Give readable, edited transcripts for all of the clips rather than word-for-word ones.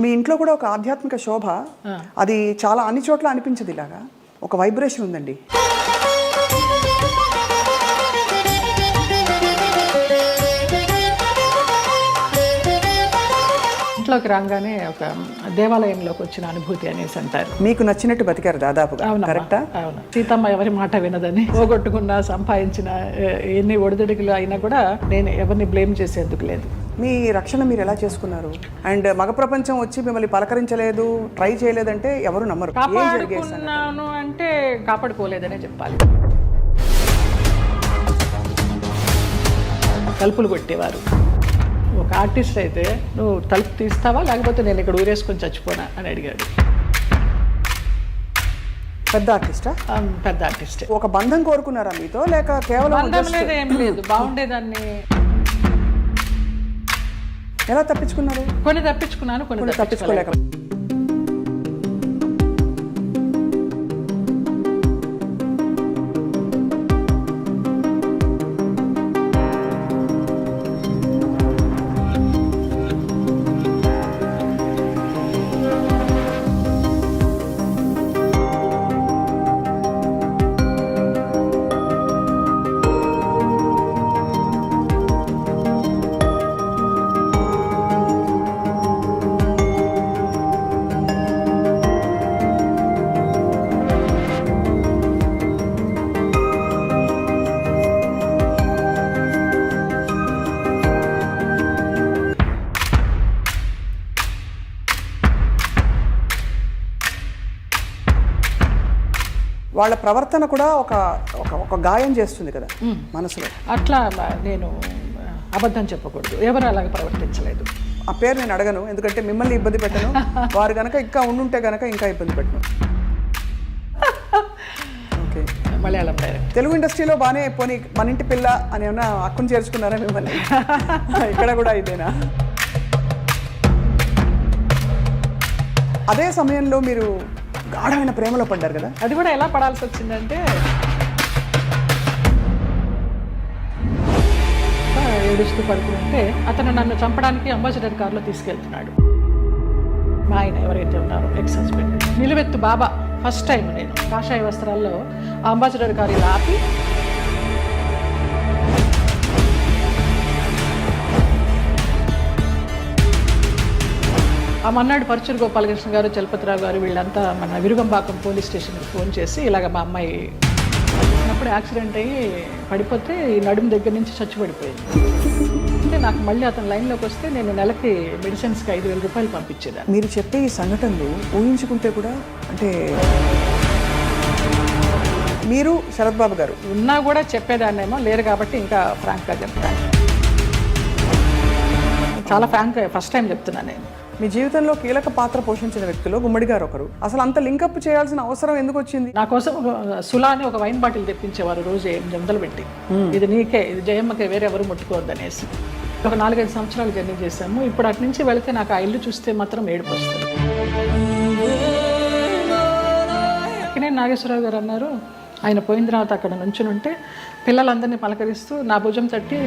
మీ ఇంట్లో కూడా ఒక ఆధ్యాత్మిక శోభ, అది చాలా అన్ని చోట్ల అనిపించదు. ఇలాగా ఒక వైబ్రేషన్ ఉందండి. ఇంట్లోకి రాగానే ఒక దేవాలయంలోకి వచ్చిన అనుభూతి అనేసి అంటారు. మీకు నచ్చినట్టు బతికారు దాదాపుగా. కరెక్టా? అవును. సీతమ్మ ఎవరి మాట వినదని, పోగొట్టుకున్న సంపాదించిన ఎన్ని ఒడిదుడుకులు అయినా కూడా నేను ఎవరిని బ్లేమ్ చేసేందుకు లేదు. మీ రక్షణ మీరు ఎలా చేసుకున్నారు? అండ్ మగ ప్రపంచం వచ్చి మిమ్మల్ని పలకరించలేదు, ట్రై చేయలేదంటే ఎవరు నమ్మరు. కాపాడుకున్నాను అంటే కాపాడుకోలేదనే చెప్పాలి. తలుపులు కొట్టేవారు. ఒక ఆర్టిస్ట్ అయితే నువ్వు తలుపు తీస్తావా లేకపోతే నేను ఇక్కడ ఊరేసుకొని చచ్చిపోనా అని అడిగాడు. పెద్ద ఆర్టిస్టా? పెద్ద ఆర్టిస్ట్. ఒక బంధం కోరుకున్నారా మీతో, లేక కేవలం బంధం లేదు, ఏం లేదు, బాగుండేదాన్ని. ఎలా తప్పించుకున్నారు? కొన్ని తప్పించుకున్నాను, కొన్ని తప్పించుకోలేక. వాళ్ళ ప్రవర్తన కూడా ఒక ఒక గాయం చేస్తుంది కదా మనసులో. అట్లా నేను అబద్ధం చెప్పకూడదు, ఎవరు అలాగే ప్రవర్తించలేదు. ఆ పేరు నేను అడగను, ఎందుకంటే మిమ్మల్ని ఇబ్బంది పెట్టను. వారు కనుక ఇంకా ఉండుంటే కనుక ఇంకా ఇబ్బంది పెట్టను. ఓకే. మలయాళం డైరెక్ట్. తెలుగు ఇండస్ట్రీలో బాగానే పోనీ మన ఇంటి పిల్ల అని ఏమన్నా హక్కును చేర్చుకున్నారా మిమ్మల్ని? ఇక్కడ కూడా ఇదేనా? అదే సమయంలో మీరు గాఢమైన ప్రేమలో పడ్డారు కదా. అది కూడా ఎలా పడాల్సి వచ్చిందంటే, ఏడుస్తూ పడుకుంటే అతను నన్ను చంపడానికి అంబాసిడర్ కారులో తీసుకెళ్తున్నాడు. మా ఆయన ఎవరైతే ఉన్నారో ఎక్స్ హస్బెండ్, నిలువెత్తు బాబా. ఫస్ట్ టైం నేను కాషాయ వస్త్రాల్లో అంబాసిడర్ కారు ఇలా ఆపి ఆ మన్నాడు పరుచూరు గోపాలకృష్ణ గారు, చలపతిరావు గారు వీళ్ళంతా మన విరుగంబాకం పోలీస్ స్టేషన్కి ఫోన్ చేసి ఇలాగ మా అమ్మాయి అప్పుడు యాక్సిడెంట్ అయ్యి పడిపోతే ఈ నడుము దగ్గర నుంచి చచ్చిపడిపోయింది అంటే, నాకు మళ్ళీ అతను లైన్లోకి వస్తే నేను నెలకి మెడిసిన్స్కి 5,000 రూపాయలు పంపించేదాన్ని. మీరు చెప్పే ఈ సంఘటనలు ఊహించుకుంటే కూడా, అంటే మీరు శరత్ బాబు గారు ఉన్నా కూడా చెప్పేదాన్నేమో, లేరు కాబట్టి ఇంకా ఫ్రాంక్గా చెప్తాను. చాలా ఫ్రాంక్గా ఫస్ట్ టైం చెప్తున్నాను నేను. మీ జీవితంలో కీలక పాత్ర పోషించిన వ్యక్తులు గుమ్మడి గారు ఒకరు. అసలు అంత లింకప్ చేయాల్సిన అవసరం ఎందుకు వచ్చింది? నా కోసం సులా అని ఒక వైన్ బాటిల్ తెప్పించేవారు రోజు 800 పెట్టి, ఇది నీకే, ఇది జయమ్మకే, వేరే ఎవరు ముట్టుకోవద్దు అనేసి. ఒక 4-5 సంవత్సరాలు జర్నీ చేశాము. ఇప్పుడు అటు నుంచి వెళితే నాకు ఆ ఇల్లు చూస్తే మాత్రం ఏడుపు వస్తుంది. అక్కినేని నాగేశ్వరరావు గారు అన్నారు, ఆయన పోయిన తర్వాత అక్కడ నుంచునుంటే పిల్లలందరినీ పలకరిస్తూ నా భుజం తట్టి,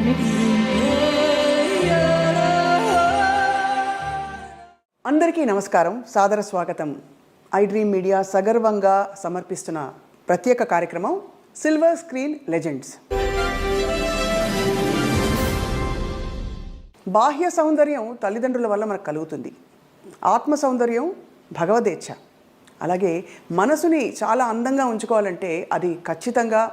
అందరికీ నమస్కారం, సాదర స్వాగతం. ఐ డ్రీమ్ మీడియా సగర్వంగా సమర్పిస్తున్న ప్రత్యేక కార్యక్రమం సిల్వర్ స్క్రీన్ లెజెండ్స్. బాహ్య సౌందర్యం తల్లిదండ్రుల వల్ల మనకు కలుగుతుంది. ఆత్మ సౌందర్యం భగవదేచ్ఛ. అలాగే మనసుని చాలా అందంగా ఉంచుకోవాలంటే అది ఖచ్చితంగా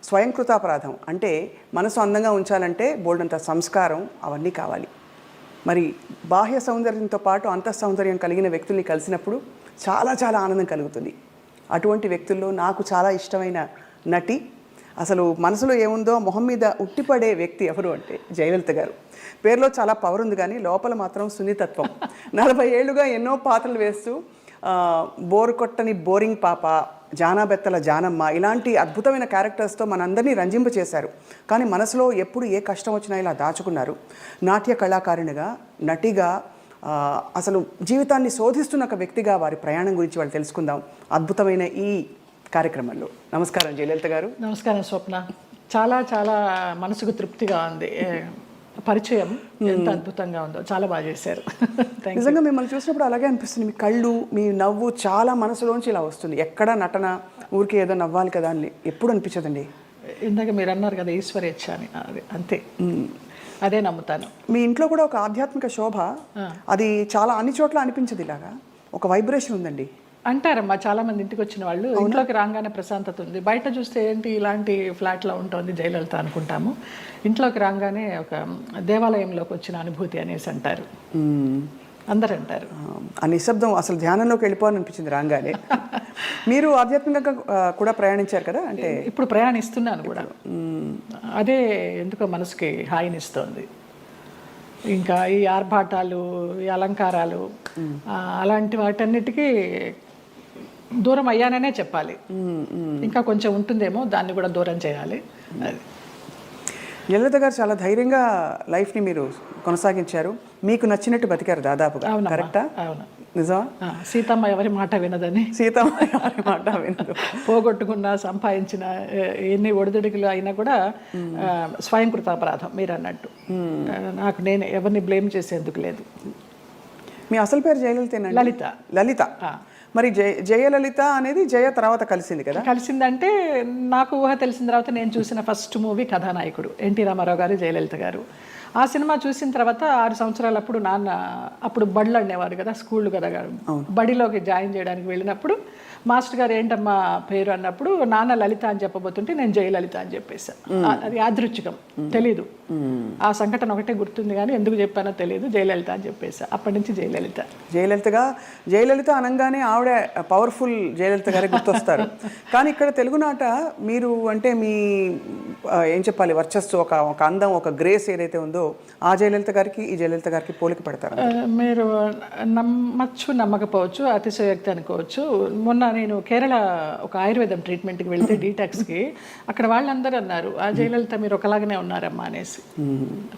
స్వయంకృతాపరాధం. అంటే మనసు అందంగా ఉంచాలంటే బోల్డంత సంస్కారం అవన్నీ కావాలి. మరి బాహ్య సౌందర్యంతో పాటు అంతః సౌందర్యం కలిగిన వ్యక్తుల్ని కలిసినప్పుడు చాలా చాలా ఆనందం కలుగుతుంది. అటువంటి వ్యక్తుల్లో నాకు చాలా ఇష్టమైన నటి, అసలు మనసులో ఏముందో మొహం మీద ఉట్టిపడే వ్యక్తి ఎవరు అంటే జయలలిత గారు. పేరులో చాలా పవర్ ఉంది కానీ లోపల మాత్రం సున్నితత్వం. 40 ఏళ్లుగా ఎన్నో పాత్రలు వేస్తూ బోరు కొట్టని బోరింగ్ పాప, జానాబెత్తల జానమ్మ ఇలాంటి అద్భుతమైన క్యారెక్టర్స్తో మనందరినీ రంజింప చేశారు. కానీ మనసులో ఎప్పుడు ఏ కష్టం వచ్చినా ఇలా దాచుకున్నారు. నాట్య కళాకారిణిగా, నటిగా, అసలు జీవితాన్ని శోధిస్తున్న ఒక వ్యక్తిగా వారి ప్రయాణం గురించి వాళ్ళు తెలుసుకుందాం అద్భుతమైన ఈ కార్యక్రమంలో. నమస్కారం జయలలిత గారు. నమస్కారం స్వప్న. చాలా చాలా మనసుకు తృప్తిగా ఉంది. పరిచయం ఎంత అద్భుతంగా ఉందో, చాలా బాగా చేశారు. నిజంగా మిమ్మల్ని చూసినప్పుడు అలాగే అనిపిస్తుంది. మీ కళ్ళు, మీ నవ్వు చాలా మనసులోంచి ఇలా వస్తుంది. ఎక్కడ నటన ఊరికి ఏదో నవ్వాలి కదా అని ఎప్పుడు అనిపించదండి. ఇందాక మీరు అన్నారు కదా ఈశ్వరేచ్ఛ అని, అది అంతే, అదే నమ్ముతాను. మీ ఇంట్లో కూడా ఒక ఆధ్యాత్మిక శోభ, అది చాలా అన్ని చోట్ల అనిపించదు. ఇలాగా ఒక వైబ్రేషన్ ఉందండి అంటారమ్మా చాలా మంది. ఇంటికి వచ్చిన వాళ్ళు ఇంట్లోకి రాగానే ప్రశాంతత ఉంది. బయట చూస్తే ఏంటి ఇలాంటి ఫ్లాట్లో ఉంటుంది జయలలిత అనుకుంటాము. ఇంట్లోకి రాగానే ఒక దేవాలయంలోకి వచ్చిన అనుభూతి అనేసి అంటారు, అందరు అంటారు. ఆ నిశ్శబ్దం అసలు ధ్యానంలోకి వెళ్ళిపోవాలనిపించింది రాగానే. మీరు ఆధ్యాత్మికంగా కూడా ప్రయాణించారు కదా, అంటే ఇప్పుడు ప్రయాణిస్తున్నాను కూడా. అదే ఎందుకో మనసుకి హాయినిస్తోంది. ఇంకా ఈ ఆర్భాటాలు, ఈ అలంకారాలు, అలాంటి వాటన్నిటికీ దూరం అయ్యాననే చెప్పాలి. ఇంకా కొంచెం ఉంటుందేమో, దాన్ని కూడా దూరం చేయాలి. అది జయలలిత గారు చాలా ధైర్యంగా లైఫ్ని మీరు కొనసాగించారు. మీకు నచ్చినట్టు బతికారు దాదాపుగా. కరెక్టా? అవును. నిజమా? సీతమ్మ ఎవరి మాట వినదని. సీతమ్మ ఎవరి మాట వినదు. పోగొట్టుకున్న, సంపాదించిన ఎన్ని ఒడిదుడుకులు అయినా కూడా స్వయంకృతాపరాధం మీరు అన్నట్టు. నాకు నేను ఎవరిని బ్లేమ్ చేసేందుకు లేదు. మీ అసలు పేరు జయలలితేనండి? లలిత. లలిత. మరి జయలలిత అనేది జయ తర్వాత కలిసింది కదా? కలిసిందంటే నాకు ఊహ తెలిసిన తర్వాత నేను చూసిన ఫస్ట్ మూవీ కథానాయకుడు ఎన్టీ రామారావు గారు, జయలలిత గారు. ఆ సినిమా చూసిన తర్వాత 6 సంవత్సరాలప్పుడు నాన్న, అప్పుడు బడులు అనేవారు కదా, స్కూళ్ళు కదా, బడిలోకి జాయిన్ చేయడానికి వెళ్ళినప్పుడు మాస్టర్ గారు ఏంటమ్మా పేరు అన్నప్పుడు నాన్న లలిత అని చెప్పబోతుంటే నేను జయలలిత అని చెప్పేశాను. అది యాదృచ్ఛికం, తెలీదు. ఆ సంఘటన ఒకటే గుర్తుంది కానీ ఎందుకు చెప్పానో తెలియదు. జయలలిత అని చెప్పేసా. అప్పటి నుంచి జయలలిత. జయలలిత అనగానే ఆవిడ పవర్ఫుల్ జయలలిత గారే గుర్తొస్తారు. కానీ ఇక్కడ తెలుగునాట మీరు అంటే మీ ఏం చెప్పాలి, వర్చస్సు, ఒక అందం, ఒక గ్రేస్ ఏదైతే ఉందో ఆ జయలలిత గారికి ఈ జయలలిత గారికి పోలిక పెడతారు. మీరు నమ్మచ్చు నమ్మకపోవచ్చు, అతిశయోక్తి అనుకోవచ్చు. మొన్న నేను కేరళ ఒక ఆయుర్వేదం ట్రీట్మెంట్కి వెళ్తే డీటాక్స్కి, అక్కడ వాళ్ళందరూ అన్నారు ఆ జయలలిత మీరు ఒకలాగానే ఉన్నారమ్మా అనేసి.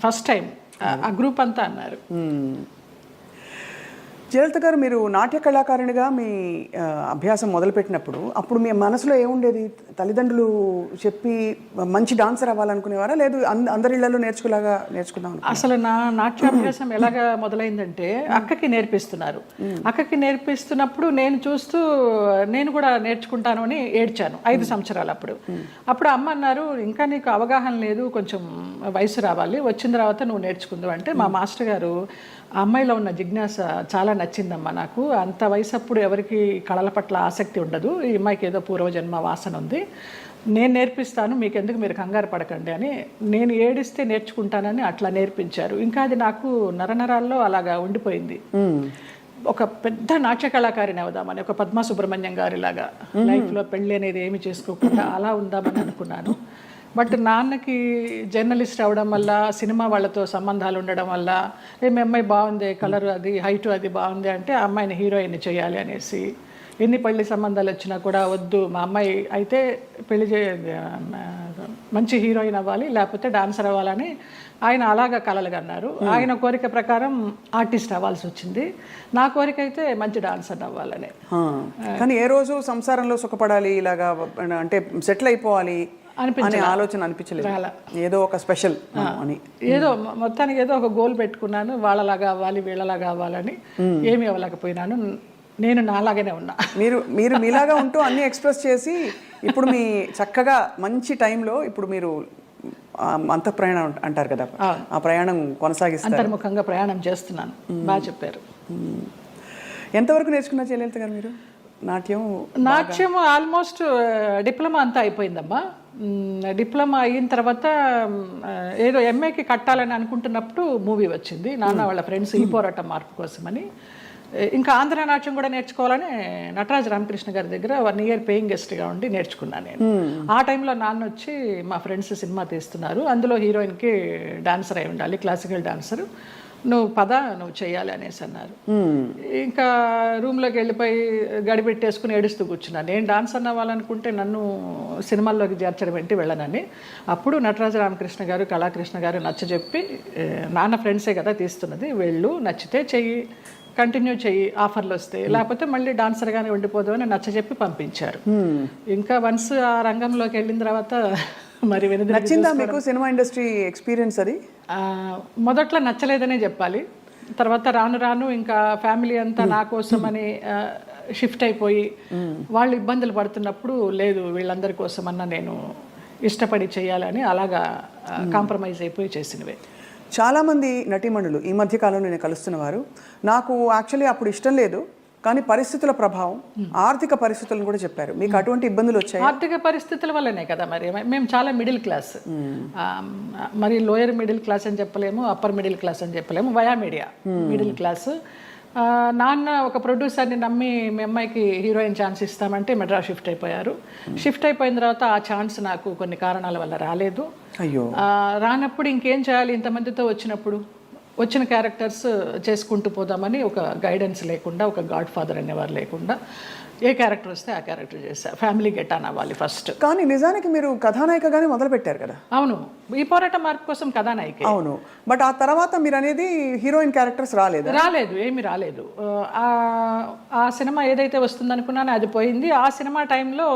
ఫస్ట్ టైం ఆ గ్రూప్ అంతా అన్నారు. జయలలిత గారు, మీరు నాట్య కళాకారునిగా మీ అభ్యాసం మొదలుపెట్టినప్పుడు అప్పుడు మీ మనసులో ఏముండేది? తల్లిదండ్రులు చెప్పి మంచి డాన్సర్ అవ్వాలనుకునేవారా, లేదు అందరి ఇళ్లలో నేర్చుకుందాం? అసలు నా నాట్యాభ్యాసం ఎలాగా మొదలైందంటే అక్కకి నేర్పిస్తున్నారు. అక్కకి నేర్పిస్తున్నప్పుడు నేను చూస్తూ నేను కూడా నేర్చుకుంటాను అని ఏడ్చాను 5 సంవత్సరాలు. అప్పుడు అమ్మ అన్నారు, ఇంకా నీకు అవగాహన లేదు, కొంచెం వయసు రావాలి, వచ్చిన తర్వాత నువ్వు నేర్చుకుందావు అంటే మా మాస్టర్ గారు ఆ అమ్మాయిలో ఉన్న జిజ్ఞాస చాలా నచ్చిందమ్మా నాకు. అంత వయసు అప్పుడు ఎవరికి కళల పట్ల ఆసక్తి ఉండదు, ఈ అమ్మాయికి ఏదో పూర్వజన్మ వాసన ఉంది, నేను నేర్పిస్తాను, మీకెందుకు, మీరు కంగారు పడకండి అని. నేను ఏడిస్తే నేర్చుకుంటానని అట్లా నేర్పించారు. ఇంకా అది నాకు నరనరాల్లో అలాగా ఉండిపోయింది. ఒక పెద్ద నాట్య కళాకారిని అవుదామని, ఒక పద్మా సుబ్రహ్మణ్యం గారిలాగా లైఫ్లో పెళ్ళి అనేది ఏమి చేసుకోకుండా అలా ఉందామని అనుకున్నాను. బట్ నాన్నకి జర్నలిస్ట్ అవడం వల్ల, సినిమా వాళ్ళతో సంబంధాలు ఉండడం వల్ల, మీ అమ్మాయి బాగుంది, కలర్ అది, హైటు అది బాగుంది అంటే ఆ అమ్మాయిని హీరోయిన్ చేయాలి అనేసి, ఎన్ని పెళ్లి సంబంధాలు వచ్చినా కూడా వద్దు, మా అమ్మాయి అయితే పెళ్లి మంచి హీరోయిన్ అవ్వాలి, లేకపోతే డాన్సర్ అవ్వాలని ఆయన అలాగా కలలుగా అన్నారు. ఆయన కోరిక ప్రకారం ఆర్టిస్ట్ అవ్వాల్సి వచ్చింది. నా కోరిక అయితే మంచి డాన్సర్ అవ్వాలని. కానీ ఏ రోజు సంసారంలో సుఖపడాలి, ఇలాగా అంటే సెటిల్ అయిపోవాలి అనే ఆలోచన అనిపించలేదు? ఏదో ఒక స్పెషల్ అని, ఏదో మొత్తానికి ఏదో ఒక గోల్ పెట్టుకున్నాను, వాళ్ళలాగా అవ్వాలి, వీళ్ళలాగా అవ్వాలని. ఏమీ అవ్వలేకపోయినాను, నేను నాలాగానే ఉన్నా. మీరు మీలాగా ఉంటూ అన్ని ఎక్స్ప్రెస్ చేసి ఇప్పుడు మీ చక్కగా మంచి టైంలో ఇప్పుడు మీరు అంతఃప్రయాణం అంటారు కదా, ఆ ప్రయాణం కొనసాగిస్తారు. అంతర్ముఖంగా ప్రయాణం చేస్తున్నాను. బాగా చెప్పారు. ఎంతవరకు నేర్చుకున్నా జయలలిత గారు మీరు నాట్యం? ఆల్మోస్ట్ డిప్లొమా అంతా అయిపోయిందమ్మా. డిప్లొమా అయిన తర్వాత ఏదో ఎంఏకి కట్టాలని అనుకుంటున్నప్పుడు మూవీ వచ్చింది, నాన్న వాళ్ళ ఫ్రెండ్స్ ఈ పోరాటం మార్పు కోసమని. ఇంకా ఆంధ్ర నాట్యం కూడా నేర్చుకోవాలని నటరాజ రామకృష్ణ గారి దగ్గర 1 year పేయింగ్ గెస్ట్గా ఉండి నేర్చుకున్నాను నేను. ఆ టైంలో నాన్న వచ్చి మా ఫ్రెండ్స్ సినిమా తీస్తున్నారు, అందులో హీరోయిన్కి డాన్సర్ అయి ఉండాలి, క్లాసికల్ డాన్సర్, నువ్వు నువ్వు చేయాలి అనేసి అన్నారు. ఇంకా రూమ్లోకి వెళ్ళిపోయి గడిపెట్టేసుకుని ఏడుస్తూ కూర్చున్నాను. నేను డాన్సర్ అవ్వాలనుకుంటే నన్ను సినిమాల్లోకి చేర్చడం ఏంటి, వెళ్ళనని. అప్పుడు నటరాజ రామకృష్ణ గారు, కళాకృష్ణ గారు నచ్చజెప్పి, నాన్న ఫ్రెండ్సే కదా తీస్తున్నది, వెళ్ళు, నచ్చితే చెయ్యి, కంటిన్యూ చెయ్యి, ఆఫర్లు వస్తే, లేకపోతే మళ్ళీ డాన్సర్గానే ఉండిపోదు అని నచ్చజెప్పి పంపించారు. ఇంకా వన్స్ ఆ రంగంలోకి వెళ్ళిన తర్వాత మరి వెనుదిరిగి నచ్చిందా మీకు సినిమా ఇండస్ట్రీ ఎక్స్పీరియన్స్ అది? మొదట్లో నచ్చలేదనే చెప్పాలి. తర్వాత రాను రాను ఇంకా ఫ్యామిలీ అంతా నా కోసమని షిఫ్ట్ అయిపోయి వాళ్ళు ఇబ్బందులు పడుతున్నప్పుడు లేదు వీళ్ళందరి కోసమన్నా నేను ఇష్టపడి చేయాలని అలాగా కాంప్రమైజ్ అయిపోయి చేసినవే. చాలామంది నటీమణులు ఈ మధ్య కాలంలో నేను కలుస్తున్నవారు నాకు యాక్చువల్లీ అప్పుడు ఇష్టం లేదు కానీ పరిస్థితుల ప్రభావం, ఆర్థిక పరిస్థితులను కూడా చెప్పారు. మీకు అటువంటి ఇబ్బందులు వచ్చాయి? ఆర్థిక పరిస్థితుల వల్లనే కదా, మరి మేము చాలా మిడిల్ క్లాస్, మరి లోయర్ మిడిల్ క్లాస్ అని చెప్పలేము, అప్పర్ మిడిల్ క్లాస్ అని చెప్పలేము, వయా మీడియా మిడిల్ క్లాస్. నాన్న ఒక ప్రొడ్యూసర్ని నమ్మి మీ అమ్మాయికి హీరోయిన్ ఛాన్స్ ఇస్తామంటే మెడ్రాస్ షిఫ్ట్ అయిపోయారు. షిఫ్ట్ అయిపోయిన తర్వాత ఆ ఛాన్స్ నాకు కొన్ని కారణాల వల్ల రాలేదు. అయ్యో. రానప్పుడు ఇంకేం చేయాలి, ఇంతమందితో వచ్చిన క్యారెక్టర్స్ చేసుకుంటూ పోదామని ఒక గైడెన్స్ లేకుండా, ఒక గాడ్ ఫాదర్ అనేవారు లేకుండా ఏ క్యారెక్టర్ వస్తే ఆ క్యారెక్టర్ చేశా. ఫ్యామిలీ గెటాన్ అవ్వాలి ఫస్ట్. కానీ నిజానికి మీరు కథానాయికగానే మొదలు పెట్టారు కదా? అవును, ఈ పోరాట మార్పు కోసం కథానాయిక. అవును, బట్ ఆ తర్వాత మీరు అనేది హీరోయిన్ క్యారెక్టర్స్ రాలేదు? ఏమీ రాలేదు. ఆ సినిమా ఏదైతే వస్తుందనుకున్నానో అది పోయింది. ఆ సినిమా టైంలో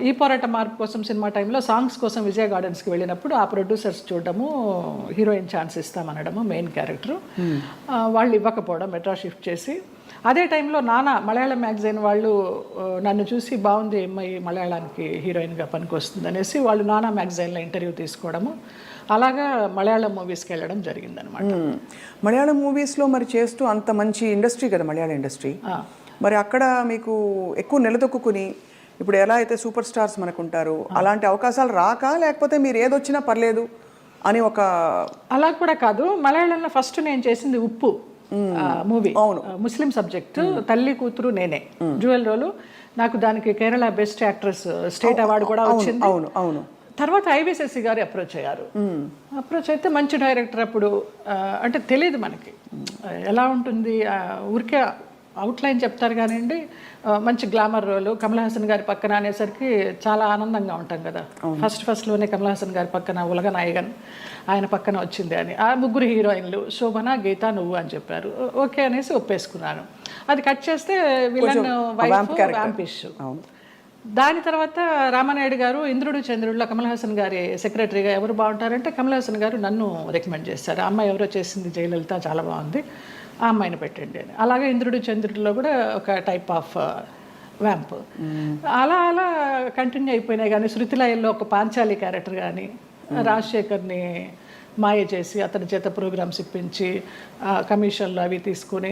ఈ పోరాట మార్పు కోసం సినిమా టైంలో సాంగ్స్ కోసం విజయ గార్డెన్స్కి వెళ్ళినప్పుడు ఆ ప్రొడ్యూసర్స్ చూడడము, హీరోయిన్ ఛాన్స్ ఇస్తామనడము, మెయిన్ క్యారెక్టర్ వాళ్ళు ఇవ్వకపోవడం, మెడ్రాస్ షిఫ్ట్ చేసి. అదే టైంలో నానా మలయాళం మ్యాగజైన్ వాళ్ళు నన్ను చూసి బాగుంది అమ్మాయి మలయాళానికి హీరోయిన్గా పనికి వస్తుంది అనేసి వాళ్ళు నానా మ్యాగజైన్లో ఇంటర్వ్యూ తీసుకోవడము, అలాగా మలయాళం మూవీస్కి వెళ్ళడం జరిగిందనమాట. మలయాళం మూవీస్లో మరి చేస్తూ అంత మంచి ఇండస్ట్రీ కదా మలయాళం ఇండస్ట్రీ, మరి అక్కడ మీకు ఎక్కువ నిలదొక్కుని ఇప్పుడు ఎలా అయితే సూపర్ స్టార్స్ మనకు ఉంటారు అలాంటి అవకాశాలు రాక, లేకపోతే మీరు ఏదొచ్చినా పర్లేదు అని ఒక? అలా కూడా కాదు. మలయాళంలో ఫస్ట్ నేను చేసింది ఉప్పు మూవీ, ముస్లిం సబ్జెక్ట్, తల్లి కూతురు నేనే, జ్యువెల్ రోలు. నాకు దానికి Kerala best actress state award కూడా వచ్చింది. అవును అవును. తర్వాత ఐవిశశి గారు అప్రోచ్ అయ్యారు. అప్రోచ్ అయితే మంచి డైరెక్టర్. అప్పుడు అంటే తెలియదు మనకి ఎలా ఉంటుంది, ఊరికే అవుట్లైన్ చెప్తారు కానివ్వండి, మంచి గ్లామర్ రోలు, కమల్ హాసన్ గారి పక్కన అనేసరికి చాలా ఆనందంగా ఉంటాం కదా. ఫస్ట్లోనే కమల్ హాసన్ గారి పక్కన ఉలగ నాయగన్ ఆయన పక్కన వచ్చింది అని. ఆ ముగ్గురు హీరోయిన్లు శోభన, గీత, నువ్వు అని చెప్పారు. ఓకే అనేసి ఒప్పేసుకున్నాను. అది కట్ చేస్తే విలన్ వైఫ్ వ్యాంపిష్. దాని తర్వాత రామానాయుడు గారు ఇంద్రుడు చంద్రుడిలో కమల్ హాసన్ గారి సెక్రటరీగా ఎవరు బాగుంటారంటే కమల్ హాసన్ గారు నన్ను రికమెండ్ చేశారు. ఆ అమ్మాయి ఎవరో చేసింది జయలలిత, చాలా బాగుంది, ఆ అమ్మాయిని పెట్టండి అని. అలాగే ఇంద్రుడు చంద్రుడిలో కూడా ఒక టైప్ ఆఫ్ వ్యాంప్. అలా అలా కంటిన్యూ అయిపోయినాయి. కానీ శృతిలయల్లో ఒక పాంచాలి క్యారెక్టర్ కానీ, రాజశేఖర్ని మాయ చేసి అతని చేత ప్రోగ్రామ్స్ ఇప్పించి కమిషన్లు అవి తీసుకుని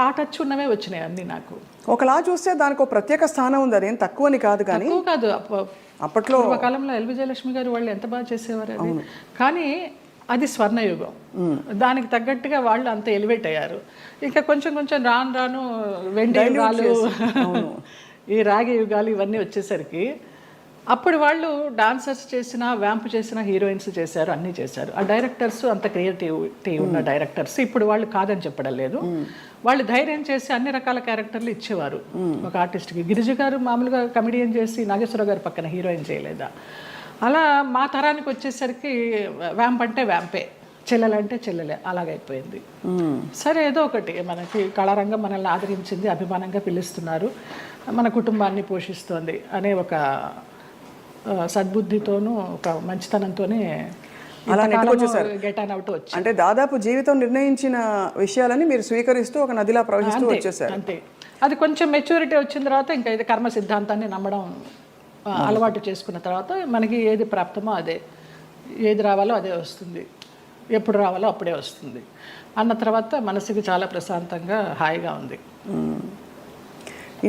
ఆ టచ్ ఉన్నవే వచ్చినాయి అన్నీ నాకు. ఒకలా చూస్తే దానికి ఒక ప్రత్యేక స్థానం ఉంది, అదేం తక్కువని కాదు. కానీ కాదు, అప్పట్లో కాలంలో ఎల్ విజయలక్ష్మి గారు వాళ్ళు ఎంత బాగా చేసేవారు అది. కానీ అది స్వర్ణయుగం, దానికి తగ్గట్టుగా వాళ్ళు అంత ఎలివేట్ అయ్యారు. ఇంకా కొంచెం కొంచెం రాను వెండి యుగాలు, ఈ రాగి యుగాలు ఇవన్నీ వచ్చేసరికి అప్పుడు వాళ్ళు డాన్సర్స్ చేసిన, వ్యాంప్ చేసిన, హీరోయిన్స్ చేశారు, అన్నీ చేశారు. ఆ డైరెక్టర్స్ అంత క్రియేటివిటీ ఉన్న డైరెక్టర్స్ ఇప్పుడు వాళ్ళు కాదని చెప్పడం లేదు. వాళ్ళు ధైర్యం చేసి అన్ని రకాల క్యారెక్టర్లు ఇచ్చేవారు ఒక ఆర్టిస్ట్కి. గిరిజ గారు మామూలుగా కమెడియన్ చేసి నాగేశ్వరరావు గారి పక్కన హీరోయిన్ చేయలేదా? అలా మా తరానికి వచ్చేసరికి వ్యాంప్ అంటే వ్యాంపే, చెల్లెలంటే చెల్లెలే, అలాగైపోయింది. సరే ఏదో ఒకటి, మనకి కళారంగం మనల్ని ఆదరించింది, అభిమానంగా పిలుస్తున్నారు, మన కుటుంబాన్ని పోషిస్తోంది అనే ఒక సద్బుద్ధితోనూ ఒక మంచితనంతోనే గెటాన్ అవుట్ వచ్చి, అంటే దాదాపు జీవితం నిర్ణయించిన విషయాలని మీరు స్వీకరిస్తూ ఒక నదిలా ప్రవహిస్తూ వచ్చేసారు. అంతే. అది కొంచెం మెచ్యూరిటీ వచ్చిన తర్వాత ఇంకా ఇది కర్మ సిద్ధాంతాన్ని నమ్మడం అలవాటు చేసుకున్న తర్వాత మనకి ఏది ప్రాప్తమో అదే, ఏది రావాలో అదే వస్తుంది, ఎప్పుడు రావాలో అప్పుడే వస్తుంది అన్న తర్వాత మనసుకి చాలా ప్రశాంతంగా హాయిగా ఉంది.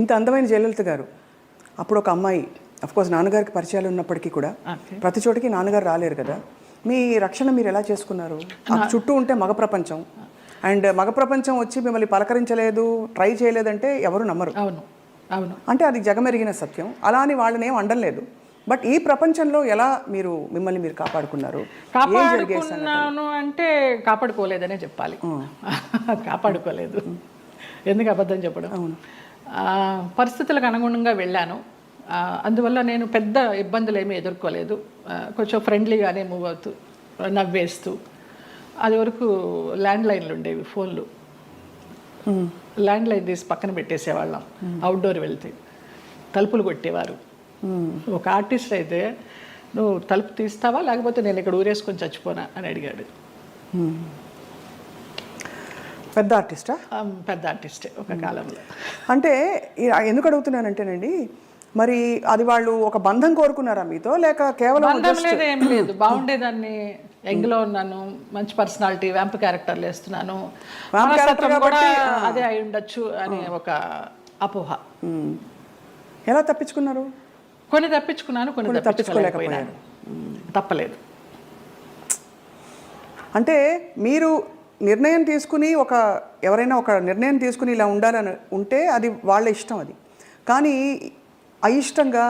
ఇంత అందమైన జయలలిత గారు అప్పుడు ఒక అమ్మాయి, అఫ్కోర్స్ నాన్నగారికి పరిచయాలు ఉన్నప్పటికీ కూడా ప్రతి చోటికి నాన్నగారు రాలేరు కదా, మీ రక్షణ మీరు ఎలా చేసుకున్నారు? చుట్టూ ఉంటే మగ ప్రపంచం, అండ్ మగ ప్రపంచం వచ్చి మిమ్మల్ని పలకరించలేదు, ట్రై చేయలేదంటే ఎవరు నమ్మరు. అవును అవును, అంటే అది జగమెరిగిన సత్యం. అలా అని వాళ్ళని ఏం అండలేదు. బట్ ఈ ప్రపంచంలో ఎలా మీరు మిమ్మల్ని మీరు కాపాడుకున్నారు? కాపాడుకున్నాను అంటే కాపాడుకోలేదనే చెప్పాలి. కాపాడుకోలేదు, ఎందుకు అబద్ధం చెప్పడం. పరిస్థితులకు అనుగుణంగా వెళ్ళాను, అందువల్ల నేను పెద్ద ఇబ్బందులు ఏమీ ఎదుర్కోలేదు. కొంచెం ఫ్రెండ్లీగానే మూవ్ అవుతూ, నవ్వేస్తూ. అది వరకు ల్యాండ్ లైన్లు ఉండేవి, ఫోన్లు, ల్యాండ్ లైన్ తీసి పక్కన పెట్టేసేవాళ్ళం. అవుట్డోర్ వెళ్తే తలుపులు కొట్టేవారు. ఒక ఆర్టిస్ట్ అయితే నువ్వు తలుపు తీస్తావా లేకపోతే నేను ఇక్కడ ఊరేసుకొని చచ్చిపోనా అని అడిగాడు. పెద్ద ఆర్టిస్టా? పెద్ద ఆర్టిస్టే ఒక కాలంలో. అంటే ఎందుకు అడుగుతున్నానంటేనండి, మరి అది వాళ్ళు ఒక బంధం కోరుకున్నారా మీతో, లేక కేవలం బంధం లేదు, ఏం లేదు, బాగుండేదాన్ని, యంగ్లో ఉన్నాను, మంచి పర్సనాలిటీ, వ్యాంప్ క్యారెక్టర్లు వేస్తున్నాను, కూడా అదే అయి ఉండొచ్చు అనే ఒక అపోహ. ఎలా తప్పించుకున్నారు? కొన్ని తప్పించుకున్నాను, కొన్ని తప్పించుకోలేకపోయాను. తప్పలేదు. అంటే మీరు నిర్ణయం తీసుకుని ఎవరైనా ఒక నిర్ణయం తీసుకుని ఇలా ఉండాలని ఉంటే అది వాళ్ళ ఇష్టం, అది కానీ అయిష్టంగా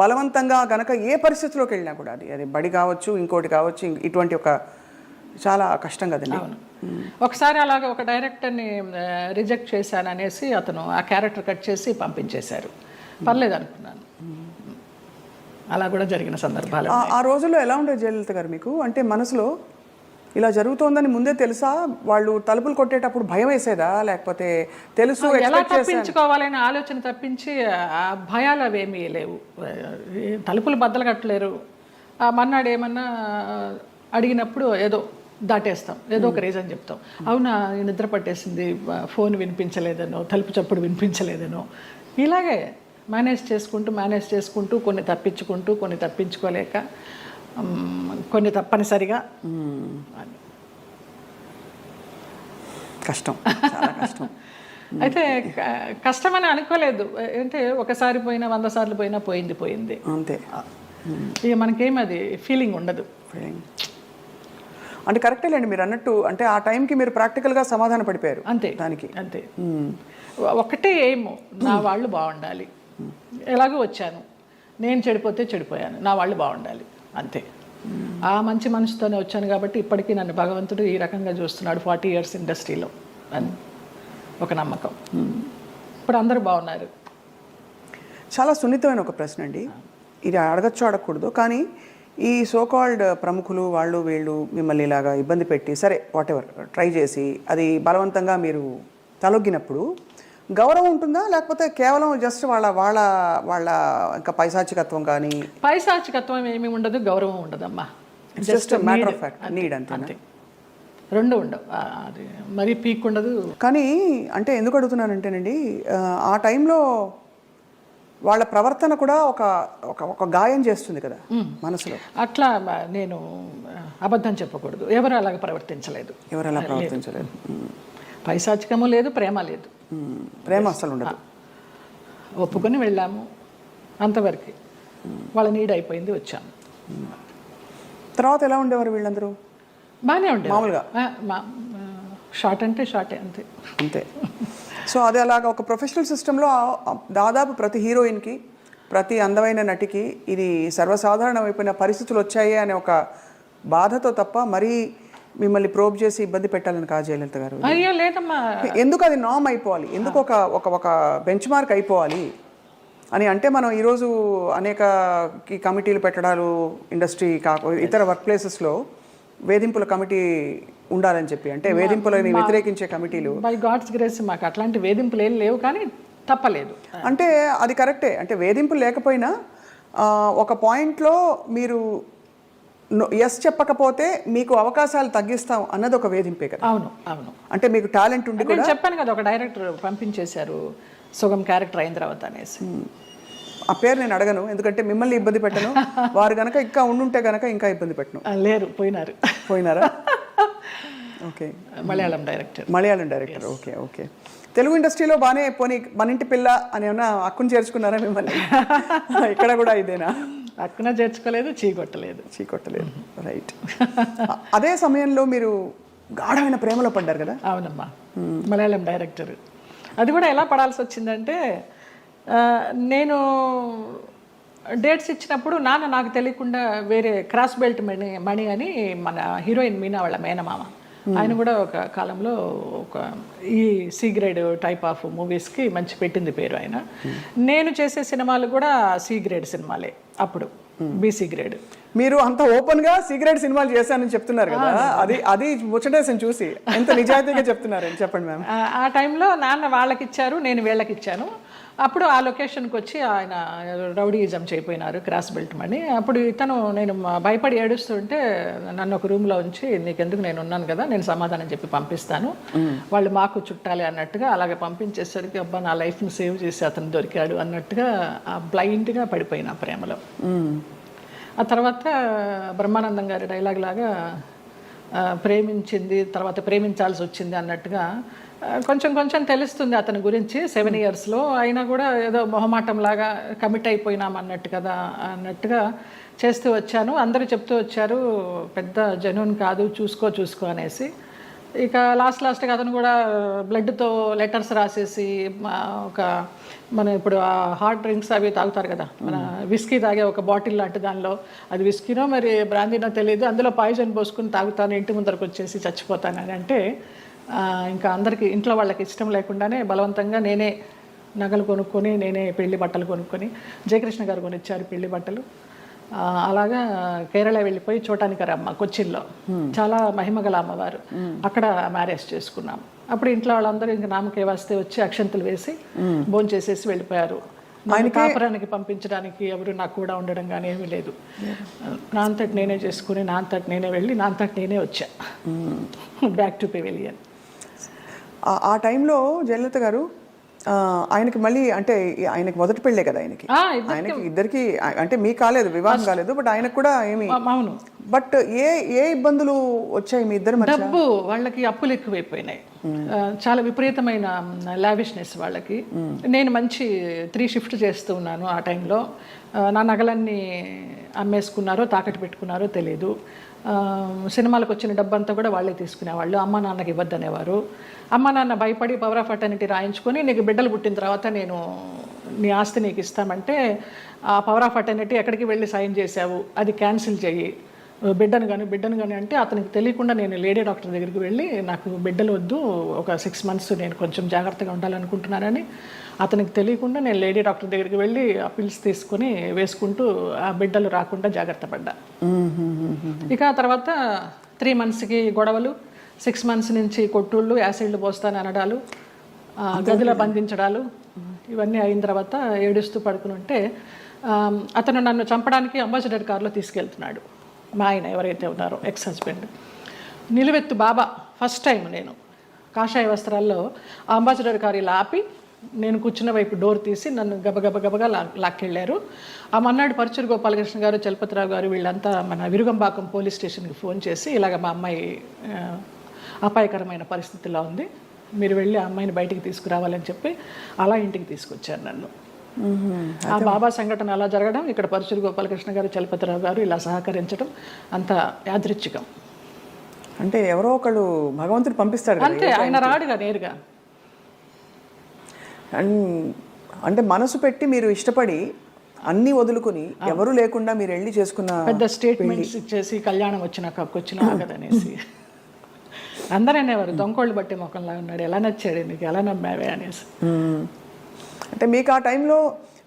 బలవంతంగా గనక ఏ పరిస్థితిలోకి వెళ్ళినా కూడా అది బడి కావచ్చు, ఇంకోటి కావచ్చు, ఇటువంటి ఒక చాలా కష్టం కదండి. అవును. ఒకసారి అలాగే ఒక డైరెక్టర్ని రిజెక్ట్ చేశాను అనేసి అతను ఆ క్యారెక్టర్ కట్ చేసి పంపించేశారు. పర్లేదు అనుకున్నాను. అలా కూడా జరిగిన సందర్భాలు. ఆ రోజుల్లో ఎలా ఉండేది జయలలిత గారు మీకు? అంటే మనసులో ఇలా జరుగుతోందని ముందే తెలుసా? వాళ్ళు తలుపులు కొట్టేటప్పుడు భయం వేసేదా, లేకపోతే తెలుసు ఎలా తప్పించుకోవాలనే ఆలోచన తప్పించి ఆ భయాలు అవేమీ లేవు. తలుపులు బద్దలు కట్టలేరు. మన్నాడు ఏమన్నా అడిగినప్పుడు ఏదో దాటేస్తాం, ఏదో ఒక రీజన్ చెప్తాం. అవునా, నిద్ర పట్టేసింది, ఫోన్ వినిపించలేదనో, తలుపు చప్పుడు వినిపించలేదనో, ఇలాగే మేనేజ్ చేసుకుంటూ కొన్ని తప్పించుకుంటూ, కొన్ని తప్పించుకోలేక, కొన్ని తప్పనిసరిగా. కష్టం, చాలా కష్టం. అయితే కష్టమని అనుకోలేదు. అంటే ఒకసారి పోయినా 100 సార్లు పోయినా పోయింది అంతే. ఇక మనకేం అది ఫీలింగ్ ఉండదు. అంటే కరెక్టేలేండి మీరు అన్నట్టు. అంటే ఆ టైంకి మీరు ప్రాక్టికల్గా సమాధాన పడిపోయారు అంతే దానికి. అంతే. ఒకటే ఏమో, నా వాళ్ళు బాగుండాలి. ఎలాగో వచ్చాను, నేను చెడిపోతే చెడిపోయాను, నా వాళ్ళు బాగుండాలి, అంతే. ఆ మంచి మనసుతోనే వచ్చాను కాబట్టి ఇప్పటికీ నన్ను భగవంతుడు ఈ రకంగా చూస్తున్నాడు 40 years ఇండస్ట్రీలో అని ఒక నమ్మకం. ఇప్పుడు అందరూ బాగున్నారు. చాలా సున్నితమైన ఒక ప్రశ్న అండి ఇది, అడగచ్చు అడగకూడదు, కానీ ఈ సోకాల్డ్ ప్రముఖులు వాళ్ళు వీళ్ళు మిమ్మల్ని ఇలాగా ఇబ్బంది పెట్టి, సరే వాటెవర్ ట్రై చేసి అది బలవంతంగా మీరు తలొగ్గినప్పుడు గౌరవం ఉంటుందా, లేకపోతే కేవలం జస్ట్ వాళ్ళ వాళ్ళ వాళ్ళ ఇంకా పైశాచికత్వం? కానీ పైశాచికత్వం ఏమీ ఉండదు, గౌరవం ఉండదమ్మా. Just matter of fact, need అంతే. రెండు ఉండవు, అది మరీ పీక్ ఉండదు. కానీ అంటే ఎందుకు అడుగుతున్నానంటేనండి, ఆ టైంలో వాళ్ళ ప్రవర్తన కూడా ఒక గాయం చేస్తుంది కదా మనసులో. అట్లా నేను అబద్ధం చెప్పకూడదు, ఎవరు అలాగ ప్రవర్తించలేదు. పైశాచికము లేదు, ప్రేమ లేదు. ప్రేమ అసలు ఉండదు. ఒప్పుకొని వెళ్ళాము, అంతవరకు. వాళ్ళ నీడ్ అయిపోయింది, వచ్చాము. తర్వాత ఎలా ఉండేవారు వీళ్ళందరూ? బాగానే ఉండేది మామూలుగా. షార్ట్ అంటే షార్టే, అంతే. సో అది అలాగా ఒక ప్రొఫెషనల్ సిస్టంలో దాదాపు ప్రతి హీరోయిన్కి, ప్రతి అందమైన నటికి ఇది సర్వసాధారణమైపోయిన పరిస్థితులు వచ్చాయి అనే ఒక బాధతో తప్ప మరీ మిమ్మల్ని ప్రోబ్ చేసి ఇబ్బంది పెట్టాలని కాదు జయలలిత గారు. అయ్యో లేదమ్మా. ఎందుకు అది నామ్ అయిపోవాలి, ఎందుకు ఒక బెంచ్ మార్క్ అయిపోవాలి అని అంటే, మనం ఈరోజు అనేక కమిటీలు పెట్టడాలు, ఇండస్ట్రీ ఇతర వర్క్ ప్లేసెస్లో వేధింపుల కమిటీ ఉండాలని చెప్పి, అంటే వేధింపులని వ్యతిరేకించే కమిటీలు. బై గాడ్స్ గ్రేస్ మాకు అట్లాంటి వేధింపులు ఏం లేవు, కానీ తప్పలేదు. అంటే అది కరెక్టే. అంటే వేధింపులు లేకపోయినా ఒక పాయింట్లో మీరు ఎస్ చెప్పకపోతే మీకు అవకాశాలు తగ్గిస్తాం అన్నది ఒక వేధింపే కదా. అవును. అంటే మీకు టాలెంట్ ఉండి కూడా చెప్పాను కదా, ఒక డైరెక్టర్ పంపించేశారు సుగం క్యారెక్టర్ అయిన తర్వాత అనేసి. ఆ పేరు నేను అడగను, ఎందుకంటే మిమ్మల్ని ఇబ్బంది పెట్టను. వారు గనక ఇంకా ఉండుంటే గనక ఇంకా ఇబ్బంది పెట్టను. లేరు, పోయినారా? Okay. Malayalam director. Okay. Telugu ఇండస్ట్రీలో బాగానే పోనీ మన ఇంటి పిల్ల అని ఏమన్నా అక్కును చేర్చుకున్నారా మిమ్మల్ని? ఇక్కడ కూడా ఇదేనా? అక్కున చేర్చుకోలేదు, చీకొట్టలేదు. రైట్. అదే సమయంలో మీరు గాఢమైన ప్రేమలో పడ్డారు కదా? అవునమ్మా. మలయాళం డైరెక్టర్. అది కూడా ఎలా పడాల్సి వచ్చిందంటే, నేను డేట్స్ ఇచ్చినప్పుడు నాన్న నాకు తెలియకుండా వేరే క్రాస్ బెల్ట్ మణి అని మన హీరోయిన్ మీనా వాళ్ళ మేనమామ, ఆయన కూడా ఒక కాలంలో ఒక ఈ సి గ్రేడ్ టైప్ ఆఫ్ మూవీస్కి మంచి పెట్టింది పేరు ఆయన. నేను చేసే సినిమాలు కూడా సి గ్రేడ్ సినిమాలే అప్పుడు, బీసీ గ్రేడ్. మీరు అంత ఓపెన్ గా సీక్రెట్ సినిమాలు చేశానని చెప్తున్నారు కదా, అది ముచ్చటేసం చూసి ఎంత నిజాయితీగా చెప్తున్నారని చెప్పండి మ్యామ్. ఆ టైంలో నాన్న వాళ్ళకి ఇచ్చారు, నేను వీళ్ళకి ఇచ్చాను. అప్పుడు ఆ లొకేషన్కి వచ్చి ఆయన రౌడీయిజం చేయపోయినారు, క్రాస్ బెల్ట్ మని. అప్పుడు ఇతను నేను భయపడి ఏడుస్తుంటే నన్ను ఒక రూమ్లో ఉంచి నీకెందుకు, నేను ఉన్నాను కదా, నేను సమాధానం చెప్పి పంపిస్తాను, వాళ్ళు మాకు చుట్టాలి అన్నట్టుగా అలాగే పంపించేసరికి అబ్బా నా లైఫ్ని సేవ్ చేసి అతను దొరికాడు అన్నట్టుగా బ్లైండ్గా పడిపోయినా ప్రేమలో. ఆ తర్వాత బ్రహ్మానందం గారి డైలాగ్ లాగా ప్రేమించింది తర్వాత ప్రేమించాల్సి వచ్చింది అన్నట్టుగా కొంచెం కొంచెం తెలుస్తుంది అతని గురించి 7 yearsలో. అయినా కూడా ఏదో మొహమాటం లాగా కమిట్ అయిపోయినాం అన్నట్టు కదా అన్నట్టుగా చేస్తూ వచ్చాను. అందరూ చెప్తూ వచ్చారు పెద్ద జెన్యూన్ కాదు, చూసుకో అనేసి. ఇక లాస్ట్గా అతను కూడా బ్లడ్తో లెటర్స్ రాసేసి ఒక మన ఇప్పుడు ఆ హార్డ్ డ్రింక్స్ అవి తాగుతారు కదా, మన విస్కీ తాగే ఒక బాటిల్ లాంటి దానిలో, అది విస్కీనో మరి బ్రాందీనో తెలియదు, అందులో పాయిజన్ పోసుకుని తాగుతాను, ఇంటి ముందరకు వచ్చేసి చచ్చిపోతానని అంటే ఇంకా అందరికీ ఇంట్లో వాళ్ళకి ఇష్టం లేకుండానే బలవంతంగా నేనే నగలు కొనుక్కొని నేనే పెళ్లి బట్టలు కొనుక్కొని, జయకృష్ణ గారు కొనిచ్చారు పెళ్లి బట్టలు. అలాగా కేరళ వెళ్ళిపోయి చూడటానికరమ్మ కొచ్చిన్లో, చాలా మహిమగల అమ్మవారు, అక్కడ మ్యారేజ్ చేసుకున్నాం. అప్పుడు ఇంట్లో వాళ్ళందరూ ఇంకా నామకే వస్తే వచ్చి అక్షంతలు వేసి భోంచేసేసి వెళ్ళిపోయారు. ఆయన కాపురానికి పంపించడానికి ఎవరు నాకు కూడా ఉండడం కానీ ఏమీ లేదు. నా అంతటి నేనే చేసుకుని నా అంతటి నేనే వెళ్ళి నా అంతటి నేనే వచ్చా బ్యాక్ టు పెవిలియన్. ఆ టైంలో జయలలిత గారు ఆయనకి మళ్ళీ అంటే ఆయనకి మొదటి పెళ్ళే కదా, ఆయనకి ఇద్దరికి అంటే మీకు కాలేదు, వివాహం కాలేదు, బట్ ఆయనకు కూడా ఏమి. అవును. బట్ ఏ ఇబ్బందులు వచ్చాయి మీ ఇద్దరు? డబ్బు, వాళ్ళకి అప్పులు ఎక్కువైపోయినాయి, చాలా విపరీతమైన లావిష్నెస్ వాళ్ళకి. నేను మంచి 3 shift చేస్తూ ఉన్నాను ఆ టైంలో. నా నగలన్నీ అమ్మేసుకున్నారో తాకట్టు పెట్టుకున్నారో తెలియదు. సినిమాలకు వచ్చిన డబ్బంతా కూడా వాళ్ళే తీసుకునేవాళ్ళు, అమ్మ నాన్నకి ఇవ్వద్దనేవారు. అమ్మ నాన్న భయపడి పవర్ ఆఫ్ అటర్నిటీ రాయించుకొని నీకు బిడ్డలు పుట్టిన తర్వాత నేను నీ ఆస్తి నీకు ఇస్తామంటే, ఆ పవర్ ఆఫ్ అటర్నిటీ ఎక్కడికి వెళ్ళి సైన్ చేసావు, అది క్యాన్సిల్ చెయ్యి, బిడ్డను కానీ అంటే అతనికి తెలియకుండా నేను లేడీ డాక్టర్ దగ్గరికి వెళ్ళి నాకు బిడ్డలు వద్దు, ఒక 6 months నేను కొంచెం జాగ్రత్తగా ఉండాలనుకుంటున్నానని అతనికి తెలియకుండా నేను లేడీ డాక్టర్ దగ్గరికి వెళ్ళి ఆ పిల్స్ తీసుకొని వేసుకుంటూ ఆ బిడ్డలు రాకుండా జాగ్రత్త పడ్డా. ఇక ఆ తర్వాత 3 monthsకి గొడవలు, 6 months నుంచి కొట్టుళ్ళు, యాసిడ్లు పోస్తాను అనడాలు, గదిలో బంధించడాలు, ఇవన్నీ అయిన తర్వాత ఏడుస్తూ పడుకుని ఉంటే అతను నన్ను చంపడానికి అంబాసిడర్ కారులో తీసుకెళ్తున్నాడు. మా ఆయన ఎవరైతే ఉన్నారో ఎక్స్ హస్బెండ్, నిలువెత్తు బాబా. ఫస్ట్ టైం నేను కాషాయ వస్త్రాల్లో అంబాసిడర్ కారు ఇలా ఆపి నేను కూర్చున్న వైపు డోర్ తీసి నన్ను గబగబగా లాక్కెళ్ళారు. ఆ మన్నాడు పరుచూరు గోపాలకృష్ణ గారు, చలపతిరావు గారు వీళ్ళంతా మన విరుగంబాకం పోలీస్ స్టేషన్కి ఫోన్ చేసి ఇలాగ మా అమ్మాయి అపాయకరమైన పరిస్థితిలో ఉంది, మీరు వెళ్ళి ఆ అమ్మాయిని బయటికి తీసుకురావాలని చెప్పి అలా ఇంటికి తీసుకొచ్చారు నన్ను. ఆ బాబా సంఘటన అలా జరగడం, ఇక్కడ పరుచూరు గోపాలకృష్ణ గారు, చలపతిరావు గారు ఇలా సహకరించడం అంత యాదృచ్ఛికం. అంటే ఎవరో ఒకళ్ళు భగవంతుడు పంపిస్తాడు అంతే, ఆయన రాడుగా నేరుగా. అంటే మనసు పెట్టి మీరు ఇష్టపడి అన్ని వదులుకుని ఎవరు లేకుండా మీరు వెళ్ళి చేసుకున్న పెద్ద స్టేట్మెంట్స్ ఇచ్చేసి కళ్యాణం వచ్చిన ఆగదనేసి అందరూ అనేవారు దొంగోళ్ళు బట్టి ముఖంలా ఉన్నాడు, ఎలా నచ్చాడు నీకు, ఎలా నమ్మావే అనేసి. అంటే మీకు ఆ టైంలో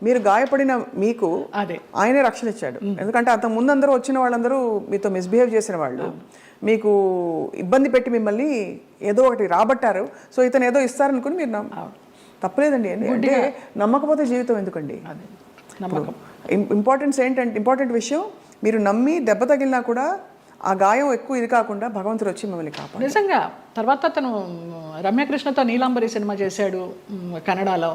మీరు గాయపడిన మీకు అదే ఆయనే రక్షణ ఇచ్చాడు. ఎందుకంటే అంత ముందందరూ వచ్చిన వాళ్ళందరూ మీతో మిస్బిహేవ్ చేసిన వాళ్ళు, మీకు ఇబ్బంది పెట్టి మిమ్మల్ని ఏదో ఒకటి రాబట్టారు. సో ఇతను ఏదో ఇస్తారనుకుని మీరు తప్పలేదండి. అంటే నమ్మకపోతే జీవితం ఎందుకండి? ఇంపార్టెంట్ విషయం, మీరు నమ్మి దెబ్బ తగిలినా కూడా ఆ గాయం ఎక్కువ ఇది కాకుండా భగవంతుడు వచ్చి మిమ్మల్ని కాపాడు. నిజంగా తర్వాత అతను రమ్యకృష్ణతో నీలాంబరి సినిమా చేశాడు కన్నడలో.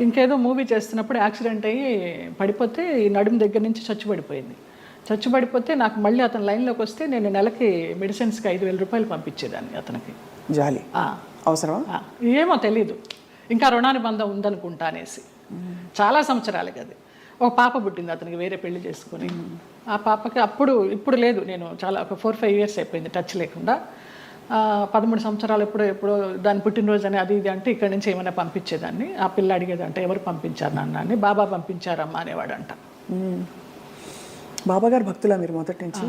ఇంకేదో మూవీ చేస్తున్నప్పుడు యాక్సిడెంట్ అయ్యి పడిపోతే ఈ నడుము దగ్గర నుంచి చచ్చుబడిపోతే నాకు మళ్ళీ అతను లైన్లోకి వస్తే నేను నెలకి మెడిసిన్స్కి 5,000 రూపాయలు పంపించేదాన్ని అతనికి. జాలి అవసరమా ఏమో తెలీదు, ఇంకా రుణానుబంధం ఉందనుకుంటా అనేసి. చాలా సంవత్సరాలకి అది. ఒక పాప పుట్టింది అతనికి, వేరే పెళ్లి చేసుకుని. ఆ పాపకి ఇప్పుడు లేదు, నేను చాలా ఒక 4-5 years అయిపోయింది టచ్ లేకుండా. 13 సంవత్సరాలు ఎప్పుడో దాని పుట్టినరోజు అని అది ఇది అంటే ఇక్కడి నుంచి ఏమైనా పంపించేదాన్ని. ఆ పిల్ల అడిగేదంట ఎవరు పంపించారు నాన్న అని. బాబా పంపించారమ్మా అనేవాడంట. బాబా గారు భక్తులా మీరు మొదటి నుంచి?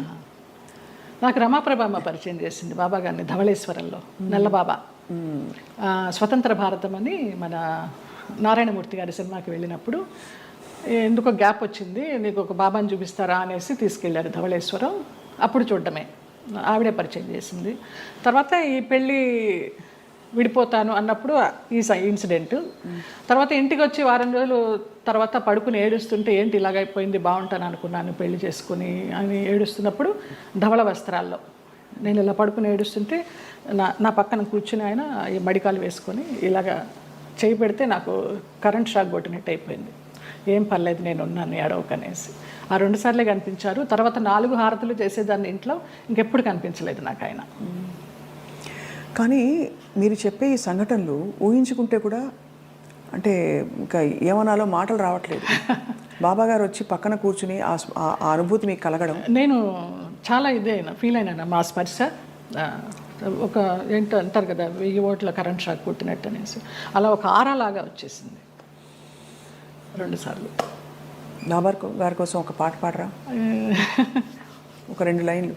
నాకు రమాప్రభమ్మ పరిచయం చేసింది బాబా గారిని ధవళేశ్వరంలో, నల్లబాబా. స్వతంత్ర భారతం అని మన నారాయణమూర్తి గారి సినిమాకి వెళ్ళినప్పుడు ఎందుకో గ్యాప్ వచ్చింది, నీకు ఒక బాబాని చూపిస్తారా అనేసి తీసుకెళ్ళారు ధవళేశ్వరం. అప్పుడు చూడడమే, ఆవిడే పరిచయం చేసింది. తర్వాత ఈ పెళ్ళి విడిపోతాను అన్నప్పుడు ఈ ఇన్సిడెంట్. తర్వాత ఇంటికి వచ్చి వారం రోజులు తర్వాత పడుకుని ఏడుస్తుంటే ఏంటి ఇలాగైపోయింది, బాగుంటాను అనుకున్నాను పెళ్లి చేసుకుని అని ఏడుస్తున్నప్పుడు ధవళ వస్త్రాల్లో నేను ఇలా పడుకుని ఏడుస్తుంటే నా పక్కన కూర్చుని ఆయన ఈ మడికాలు వేసుకొని ఇలాగా చేయి పెడితే నాకు కరెంట్ షాక్ కొట్టినట్టు అయిపోయింది. ఏం పర్లేదు నేను ఉన్నాను ఏడవకనేసి. ఆ 2 సార్లే కనిపించారు. తర్వాత 4 హారతులు చేసేదాన్ని ఇంట్లో, ఇంకెప్పుడు కనిపించలేదు నాకు ఆయన. కానీ మీరు చెప్పే ఈ సంఘటనలు ఊహించుకుంటే కూడా అంటే ఇంకా ఏమనాలో మాటలు రావట్లేదు. బాబా గారు వచ్చి పక్కన కూర్చుని ఆ అనుభూతి మీకు కలగడం, నేను చాలా ఫీల్ అయినా. మా స్పర్శ ఒక ఏంటో అంటారు కదా 1000 ఓట్ల కరెంట్ షాక్ కొట్టినట్టు అనేసి, అలా ఒక ఆరాలాగా వచ్చేసింది 2 సార్లు. బాబా గారి కోసం ఒక పాట పాడరా, ఒక 2 లైన్లు.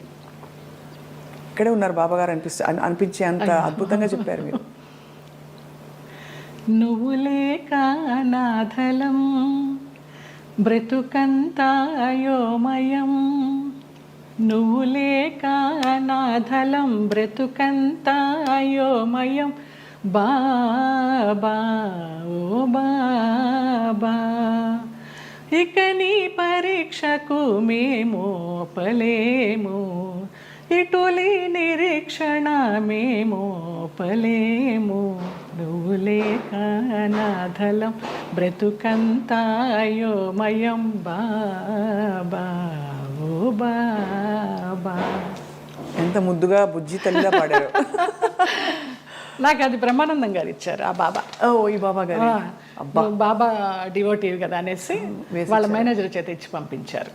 ఇక్కడే ఉన్నారు బాబా గారు అనిపించే అంత అద్భుతంగా చెప్పారు మీరు. నువ్వు లేక నాథలం బ్రతుకంతాయోమయం, నువ్వు లేక నాథలం బ్రతుకంతాయోమయం, బాబా ఓ బాబా, ఇక నీ పరీక్షకు మేము పలేము, ఇటులి నిరీక్షణ మేము పలేము, నువ్వు లేక నాథలం బ్రతుకంతాయోమయం, బాబా ఓ బాబా. ఎంత ముద్దుగా బుజ్జి తల్లిగా పాడారు. నాకు అది బ్రహ్మానందం గారు ఇచ్చారు ఆ బాబా. ఓ ఈ బాబా గారు బాబా డివోటివ్ కదా అనేసి వాళ్ళ మేనేజర్ చేత ఇచ్చి పంపించారు.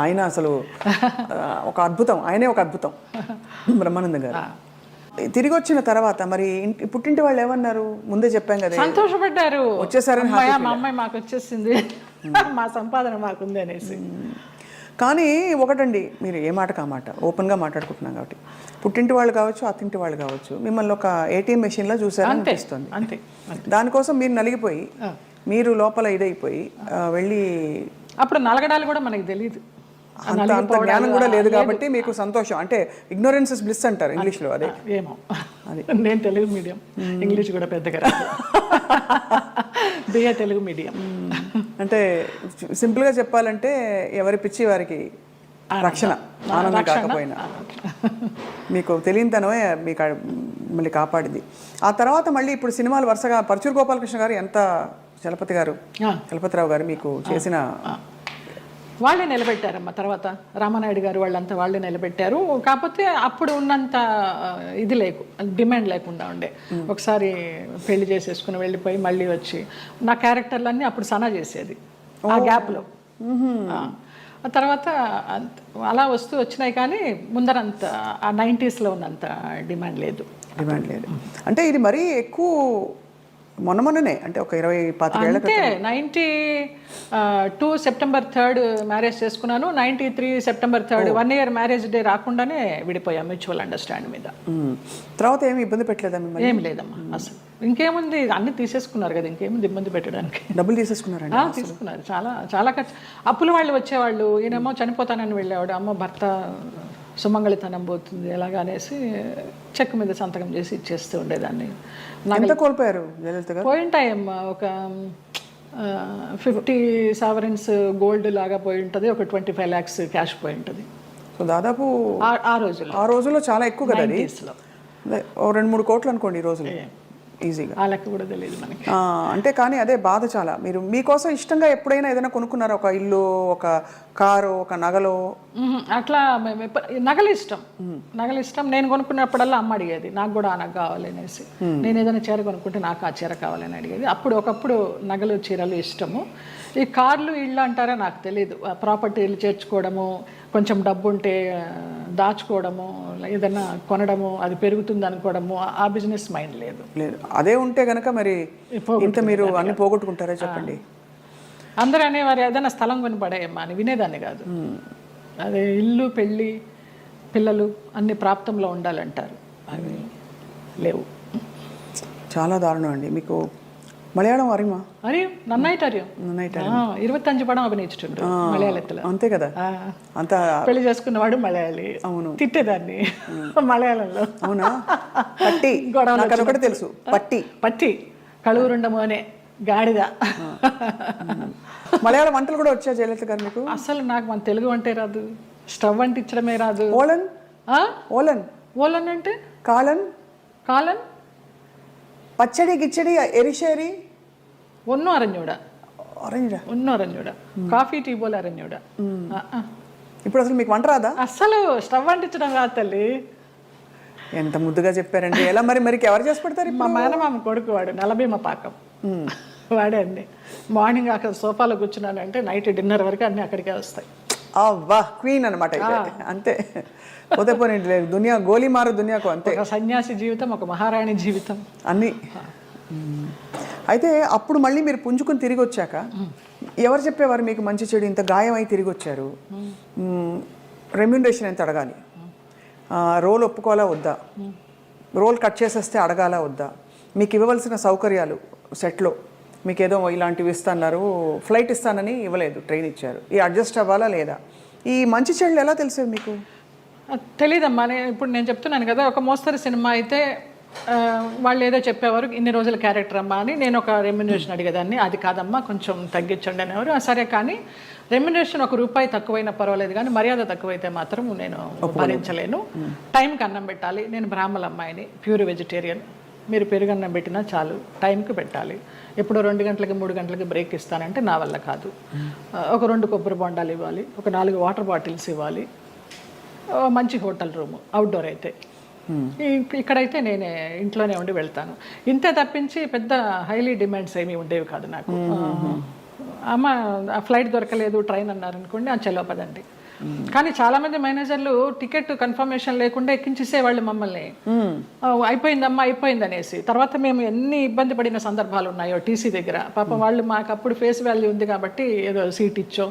ఆయన అసలు ఒక అద్భుతం, ఆయనే ఒక అద్భుతం బ్రహ్మానందం గారు. తిరిగి వచ్చిన తర్వాత మరి పుట్టింటి వాళ్ళు ఏమన్నారు? ముందే చెప్పాం కదా, సంతోషపడ్డారు, వచ్చేసారని. మా అమ్మాయి మాకు వచ్చేసింది, మా సంపాదన మాకుంది అనేసి. కానీ ఒకటండి, మీరు ఏ మాట కామాట ఓపెన్గా మాట్లాడుకుంటున్నాం కాబట్టి, పుట్టింటి వాళ్ళు కావచ్చు అత్తింటి వాళ్ళు కావచ్చు మిమ్మల్ని ఒక ATM మెషిన్లో చూసారని అనిపిస్తుంది. అంతే. దానికోసం మీరు నలిగిపోయి, మీరు లోపల ఇదైపోయి వెళ్ళి, అప్పుడు నలగడాలు కూడా మనకి తెలియదు, అంత జ్ఞానం కూడా లేదు కాబట్టి మీకు సంతోషం. అంటే ఇగ్నోరెన్స్ ఇస్ బ్లిస్ అంటారు ఇంగ్లీష్లో. అదే ఏమో, అది నేను తెలుగు మీడియం, ఇంగ్లీష్ కూడా పెద్దగా బిఏ తెలుగు మీడియం. అంటే సింపుల్గా చెప్పాలంటే ఎవరి పిచ్చి వారికి రక్షణ, ఆనందం కాకపోయినా మీకు తెలియనితనమే మీకు మళ్ళీ కాపాడింది. ఆ తర్వాత మళ్ళీ ఇప్పుడు సినిమాలు వరుసగా పరచూరు గోపాలకృష్ణ గారు, ఎంత చలపతిరావు గారు మీకు చేసిన, వాళ్ళే నిలబెట్టారమ్మ. తర్వాత రామానాయుడు గారు వాళ్ళంతా వాళ్ళే నిలబెట్టారు. కాకపోతే అప్పుడు ఉన్నంత ఇది డిమాండ్ లేకుండా ఉండే. ఒకసారి పెళ్లి చేసేసుకుని వెళ్ళిపోయి మళ్ళీ వచ్చి నా క్యారెక్టర్లన్నీ అప్పుడు సనా చేసేది ఆ గ్యాప్లో. ఆ తర్వాత అలా వస్తూ వచ్చినాయి, కానీ ముందరంత ఆ 90sలో ఉన్నంత డిమాండ్ లేదు. అంటే ఇది మరీ ఎక్కువ మొన్ననే, అంటే ఒక 20-25 ఏళ్ళ అంటే 92 సెప్టెంబర్ 3 మ్యారేజ్ చేసుకున్నాను. 93 సెప్టెంబర్ 3 1 year మ్యారేజ్ డే రాకుండానే విడిపోయాం మ్యూచువల్ అండర్స్టాండ్ మీద. తర్వాత ఏమి ఇబ్బంది పెట్టలేదా మిమ్మల్ని? ఏం లేదమ్మా అసలు. ఇంకేముంది, అన్ని తీసేసుకున్నారు కదా, ఇంకేముంది ఇబ్బంది పెట్టడానికి. డబ్బులు తీసేసుకున్నారండి? తీసుకున్నారు, చాలా చాలా ఖర్చు. అప్పుల వాళ్ళు వచ్చేవాళ్ళు, ఈయనేమో చనిపోతానని వెళ్ళేవాడు, అమ్మ భర్త సుమంగళితనం పోతుంది ఎలాగా అనేసి చెక్ మీద సంతకం చేసి ఇచ్చేస్తూ ఉండేదాన్ని. ఎంత కోల్పోయారు జయలలిత గారు? పోయింటాయమ్మా, ఒక 50 sovereigns గోల్డ్ లాగా పోయి ఉంటుంది, ఒక 25 lakhs క్యాష్ పోయి ఉంటుంది. సో దాదాపు ఆ రోజుల్లో చాలా ఎక్కువ కదా అది. 2-3 కోట్లు అనుకోండి ఈ రోజులు ఈజీగా. ఆ లెక్క కూడా తెలియదు మనకి. అంటే కానీ అదే బాధ చాలా. మీరు మీకోసం ఇష్టంగా ఎప్పుడైనా ఏదైనా కొనుక్కున్నారా? ఒక ఇల్లు, ఒక కారు, ఒక నగలో? అట్లా నగలు ఇష్టం. నేను కొనుక్కున్నప్పుడల్లా అమ్మ అడిగేది నాకు కూడా ఆ నగ కావాలి అనేసి. నేను ఏదైనా చీర కొనుక్కుంటే నాకు ఆ చీర కావాలని అడిగేది. ఒకప్పుడు నగలు చీరలు ఇష్టము. ఈ కార్లు ఇళ్ళు అంటారా నాకు తెలియదు. ప్రాపర్టీలు చేర్చుకోవడము, కొంచెం డబ్బు ఉంటే దాచుకోవడము, ఏదైనా కొనడము, అది పెరుగుతుంది అనుకోవడము, ఆ బిజినెస్ మైండ్ లేదు. అదే ఉంటే కనుక మరి ఇంత మీరు అన్ని పోగొట్టుకుంటారా చెప్పండి? అందరూ అనేవారు ఏదైనా స్థలం కొని పడేయమ్మా అని, వినేదాన్ని కాదు. అదే ఇల్లు, పెళ్ళి, పిల్లలు అన్ని ప్రాప్తంలో ఉండాలంటారు, అవి లేవు. చాలా దారుణం అండి. మీకు മലയാളം അറിയുമോ? അറിയും, നന്നായിട്ട് അറിയും. നന്നായിട്ട് 25 പടം అభినయించుండు మలయాళത്തിൽ. అంతే కదా, అంత పెళ్లి చేసుకున్నవాడు మలయాళి. అవును, తిట్టేదాన్ని మలయాళంలో. అవునా? పట్టి నాకు ఒకటి తెలుసు, పట్టి పట్టి కళూరుండము అనే గాడిద. మలయాళ వంటలు కూడా వచ్చా జయలలిత గారు మీకు? అసలు నాకు మన తెలుగు వంటే రాదు, స్టవ్ అంటించడమే రాదు. ఓలన్ ఓలన్ ఓలన్ అంటే కాలన్ కాలన్ പച്ചടി കിച്ചടി എരിശ്ശേരി ഒന്നും അറിഞ്ഞൂടാ. ഒന്നും അറിഞ്ഞൂടാ. కాఫీ టీ పోలే അറിഞ്ഞൂടാ. ఇప్పుడు అసలు మీకు వంట రాదా? అసలు స్టవ్ అంటించడం రాదు తల్లి. ఎంత ముద్దుగా చెప్పారండి. ఎలా మరి మరికి ఎవరు చేసి పెడతారు? మా మేనమామ కొడుకు వాడు, నలభీమ పాకం వాడే అన్ని. మార్నింగ్ అక్కడ సోఫాలో కూర్చున్నానంటే నైట్ డిన్నర్ వరకు అన్ని అక్కడికే వస్తాయి. అవ్వా, క్వీన్ అనమాట అంతే. పోతే పోనీ లేదు, దునియా గోలీ మారు దునియాకు అంతే. ఒక సన్యాసి జీవితం, ఒక మహారాణి జీవితం అన్నీ. అయితే అప్పుడు మళ్ళీ మీరు పుంజుకుని తిరిగి వచ్చాక ఎవరు చెప్పేవారు మీకు మంచి చెడు ఇంత గాయం అయి తిరిగి వచ్చారు, రెమ్యూనరేషన్ ఎంత అడగాలి, రోల్ ఒప్పుకోవాలా వద్దా, రోల్ కట్ చేసేస్తే అడగాలా వద్దా, మీకు ఇవ్వవలసిన సౌకర్యాలు సెట్లో మీకు ఏదో ఇలాంటివి ఇస్తున్నారు, ఫ్లైట్ ఇస్తానని ఇవ్వలేదు, ట్రైన్ ఇచ్చారు, ఈ అడ్జస్ట్ అవ్వాలా లేదా, ఈ మంచి చెడులు ఎలా తెలిసేది మీకు? తెలీదమ్మా. ఇప్పుడు నేను చెప్తున్నాను కదా, ఒక మోస్తరు సినిమా అయితే వాళ్ళు ఏదో చెప్పేవారు, ఇన్ని రోజుల క్యారెక్టర్ అమ్మా అని. నేను ఒక రెమ్యునరేషన్ అడిగేదాన్ని, అది కాదమ్మా కొంచెం తగ్గించండి అనేవారు. సరే, కానీ రెమ్యునరేషన్ ₹1 తక్కువైనా పర్వాలేదు, కానీ మర్యాద తక్కువైతే మాత్రం నేను భరించలేను. టైంకి అన్నం పెట్టాలి. నేను బ్రాహ్మణ అమ్మాయిని, ప్యూర్ వెజిటేరియన్. మీరు పెరుగన్నం పెట్టినా చాలు, టైంకి పెట్టాలి. ఎప్పుడో 2 గంటలకి 3 గంటలకి బ్రేక్ ఇస్తానంటే నా వల్ల కాదు. ఒక 2 కొబ్బరి బొండాలు ఇవ్వాలి, ఒక 4 వాటర్ బాటిల్స్ ఇవ్వాలి, మంచి హోటల్ రూము, అవుట్డోర్ అయితే. ఇక్కడైతే నేనే ఇంట్లోనే ఉండి వెళ్తాను. ఇంతే తప్పించి పెద్ద హైలీ డిమాండ్స్ ఏమీ ఉండేవి కాదు నాకు. అమ్మ ఫ్లైట్ దొరకలేదు, ట్రైన్ అన్నారు అనుకోండి, ఆ చలో పదండి. కానీ చాలా మంది మేనేజర్లు టికెట్ కన్ఫర్మేషన్ లేకుండా ఎక్కించేసేవాళ్ళు మమ్మల్ని. అయిపోయిందమ్మా అయిపోయింది అనేసి. తర్వాత మేము ఎన్ని ఇబ్బంది పడిన సందర్భాలు ఉన్నాయో టీసీ దగ్గర. పాపం వాళ్ళు మాకు అప్పుడు ఫేస్ వాల్యూ ఉంది కాబట్టి ఏదో సీట్ ఇచ్చో,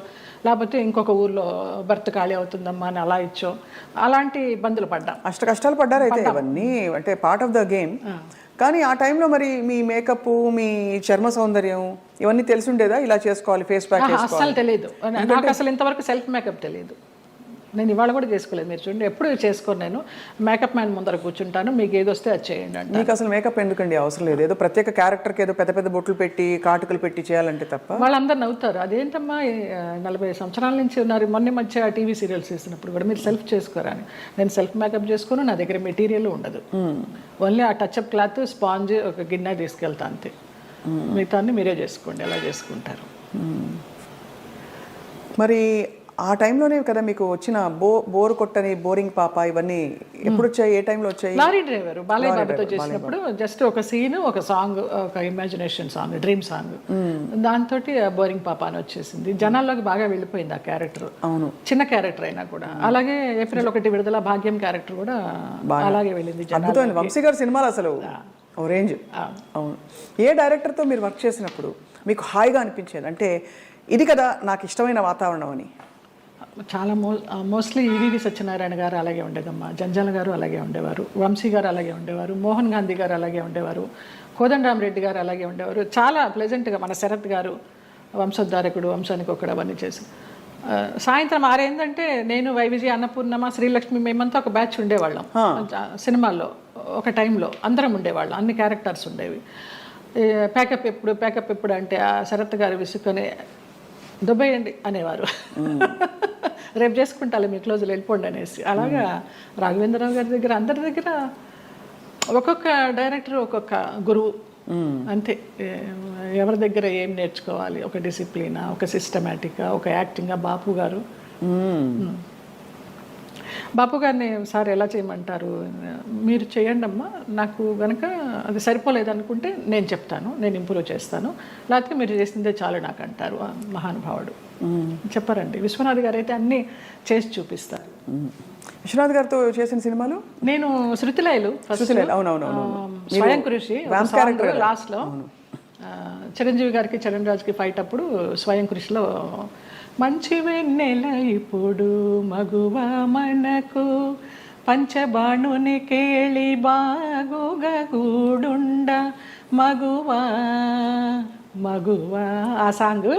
లేకపోతే ఇంకొక ఊర్లో బర్త్ ఖాళీ అవుతుందమ్మా అని అలా ఇచ్చో, అలాంటి ఇబ్బందులు పడ్డాం. అష్ట కష్టాలు పడ్డారు అయితే. ఇవన్నీ అంటే పార్ట్ ఆఫ్ ద గేమ్. కానీ ఆ టైంలో మరి మీ మేకప్, మీ చర్మ సౌందర్యం ఇవన్నీ తెలిసి ఉండేదా? ఇలా చేసుకోవాలి, ఫేస్ ప్యాక్ చేసుకోవాలి? అస్సలు తెలియదు నాకు. అసలు ఇంతవరకు సెల్ఫ్ మేకప్ తెలియదు. నేను ఇవాళ కూడా చేసుకోలేదు. మీరు చూడండి, ఎప్పుడు చేసుకోను. నేను మేకప్ మ్యాన్ ముందర కూర్చుంటాను, మీకు ఏది వస్తే అది చేయండి అంటే. మీకు అసలు మేకప్ ఎందుకండి అవసరం లేదు? ఏదో ప్రత్యేక క్యారెక్టర్కి ఏదో పెద్ద పెద్ద బొట్లు పెట్టి కాటుకలు పెట్టి చేయాలంటే తప్ప. వాళ్ళందరూ నవ్వుతారు, అదేంటమ్మా 40 సంవత్సరాల నుంచి ఉన్నారు, మొన్న మధ్య టీవీ సీరియల్స్ చేసినప్పుడు కూడా మీరు సెల్ఫ్ చేసుకోరా అని. నేను సెల్ఫ్ మేకప్ చేసుకోను, నా దగ్గర మెటీరియల్ ఉండదు. ఓన్లీ ఆ టచ్అప్ క్లాత్, స్పాంజ్, ఒక గిన్నె తీసుకెళ్తా అంతే. మిగతా మీరే చేసుకోండి, ఎలా చేసుకుంటారు. మరి ఆ టైంలోనే కదా మీకు వచ్చిన బోర్ కొట్టని, బోరింగ్ పాప, ఇవన్నీ ఎప్పుడు వచ్చాయి? ఏ టైంలో వచ్చాయి? లారీ డ్రైవర్ బాలయ్య బాబుతో చేసినప్పుడు జస్ట్ ఒక సీన్, ఒక సాంగ్, ఒక ఇమాజినేషన్ సాంగ్, డ్రీమ్ సాంగ్, దాంతో బోరింగ్ పాప అని వచ్చేసింది. జనాల్లోకి బాగా వెళ్ళిపోయింది ఆ క్యారెక్టర్. అవును, చిన్న క్యారెక్టర్ అయినా కూడా. అలాగే ఏప్రిల్ 1 విడుదల భాగ్యం క్యారెక్టర్ కూడా అలాగే వెళ్ళింది. అద్భుతమైన వంశీ గారి సినిమాలు అసలు రేంజ్. అవును. ఏ డైరెక్టర్తో మీరు వర్క్ చేసినప్పుడు మీకు హాయిగా అనిపించేది, అంటే ఇది కదా నాకు ఇష్టమైన వాతావరణం అని? చాలా మోస్ట్లీ ఈవీవి సత్యనారాయణ గారు అలాగే ఉండేదమ్మా, జంజాల గారు అలాగే ఉండేవారు, వంశీ గారు అలాగే ఉండేవారు, మోహన్ గాంధీ గారు అలాగే ఉండేవారు, కోదండరామరెడ్డి గారు అలాగే ఉండేవారు. చాలా ప్లెజెంట్గా. మన శరత్ గారు వంశోద్ధారకుడు, వంశానికి ఒకడు, అవన్నీ చేసి సాయంత్రం 6 అయిందంటే నేను, వైవిజి, అన్నపూర్ణమ, శ్రీలక్ష్మి, మేమంతా ఒక బ్యాచ్ ఉండేవాళ్ళం సినిమాల్లో. ఒక టైంలో అందరం ఉండేవాళ్ళం, అన్ని క్యారెక్టర్స్ ఉండేవి. ప్యాకప్ ఎప్పుడు అంటే ఆ శరత్ గారు విసుకొని దుబ్బేయండి అనేవారు. రేపు చేసుకుంటాలి, మీ క్లోజులు వెళ్ళిపోండి అనేసి. అలాగా రాఘవేంద్రరావు గారి దగ్గర, అందరి దగ్గర ఒక్కొక్క డైరెక్టర్ ఒక్కొక్క గురువు అంతే. ఎవరి దగ్గర ఏం నేర్చుకోవాలి, ఒక డిసిప్లినా, ఒక సిస్టమేటిక్గా, ఒక యాక్టింగ్గా. బాపు గారిని సార్ ఎలా చేయమంటారు, మీరు చేయండి అమ్మా, నాకు కనుక అది సరిపోలేదు అనుకుంటే నేను చెప్తాను, నేను ఇంప్రూవ్ చేస్తాను, లేకపోతే మీరు చేసిందే చాలు నాకు అంటారు. మహానుభావుడు చెప్పారండి. విశ్వనాథ్ గారు అయితే అన్నీ చేసి చూపిస్తారు. విశ్వనాథ్ గారితో చేసిన సినిమాలు నేను శృతిలయలు, స్వయం కృషి లాస్ట్లో, చిరంజీవి గారికి చరణ్ రాజ్కి ఫైట్ అప్పుడు స్వయం కృషిలో మంచి వెన్నెల ఇప్పుడు మగువ మనకు పంచబాణుని కేళి బాగుగా గూడుండ మగువా మగువా ఆ సాంగ్.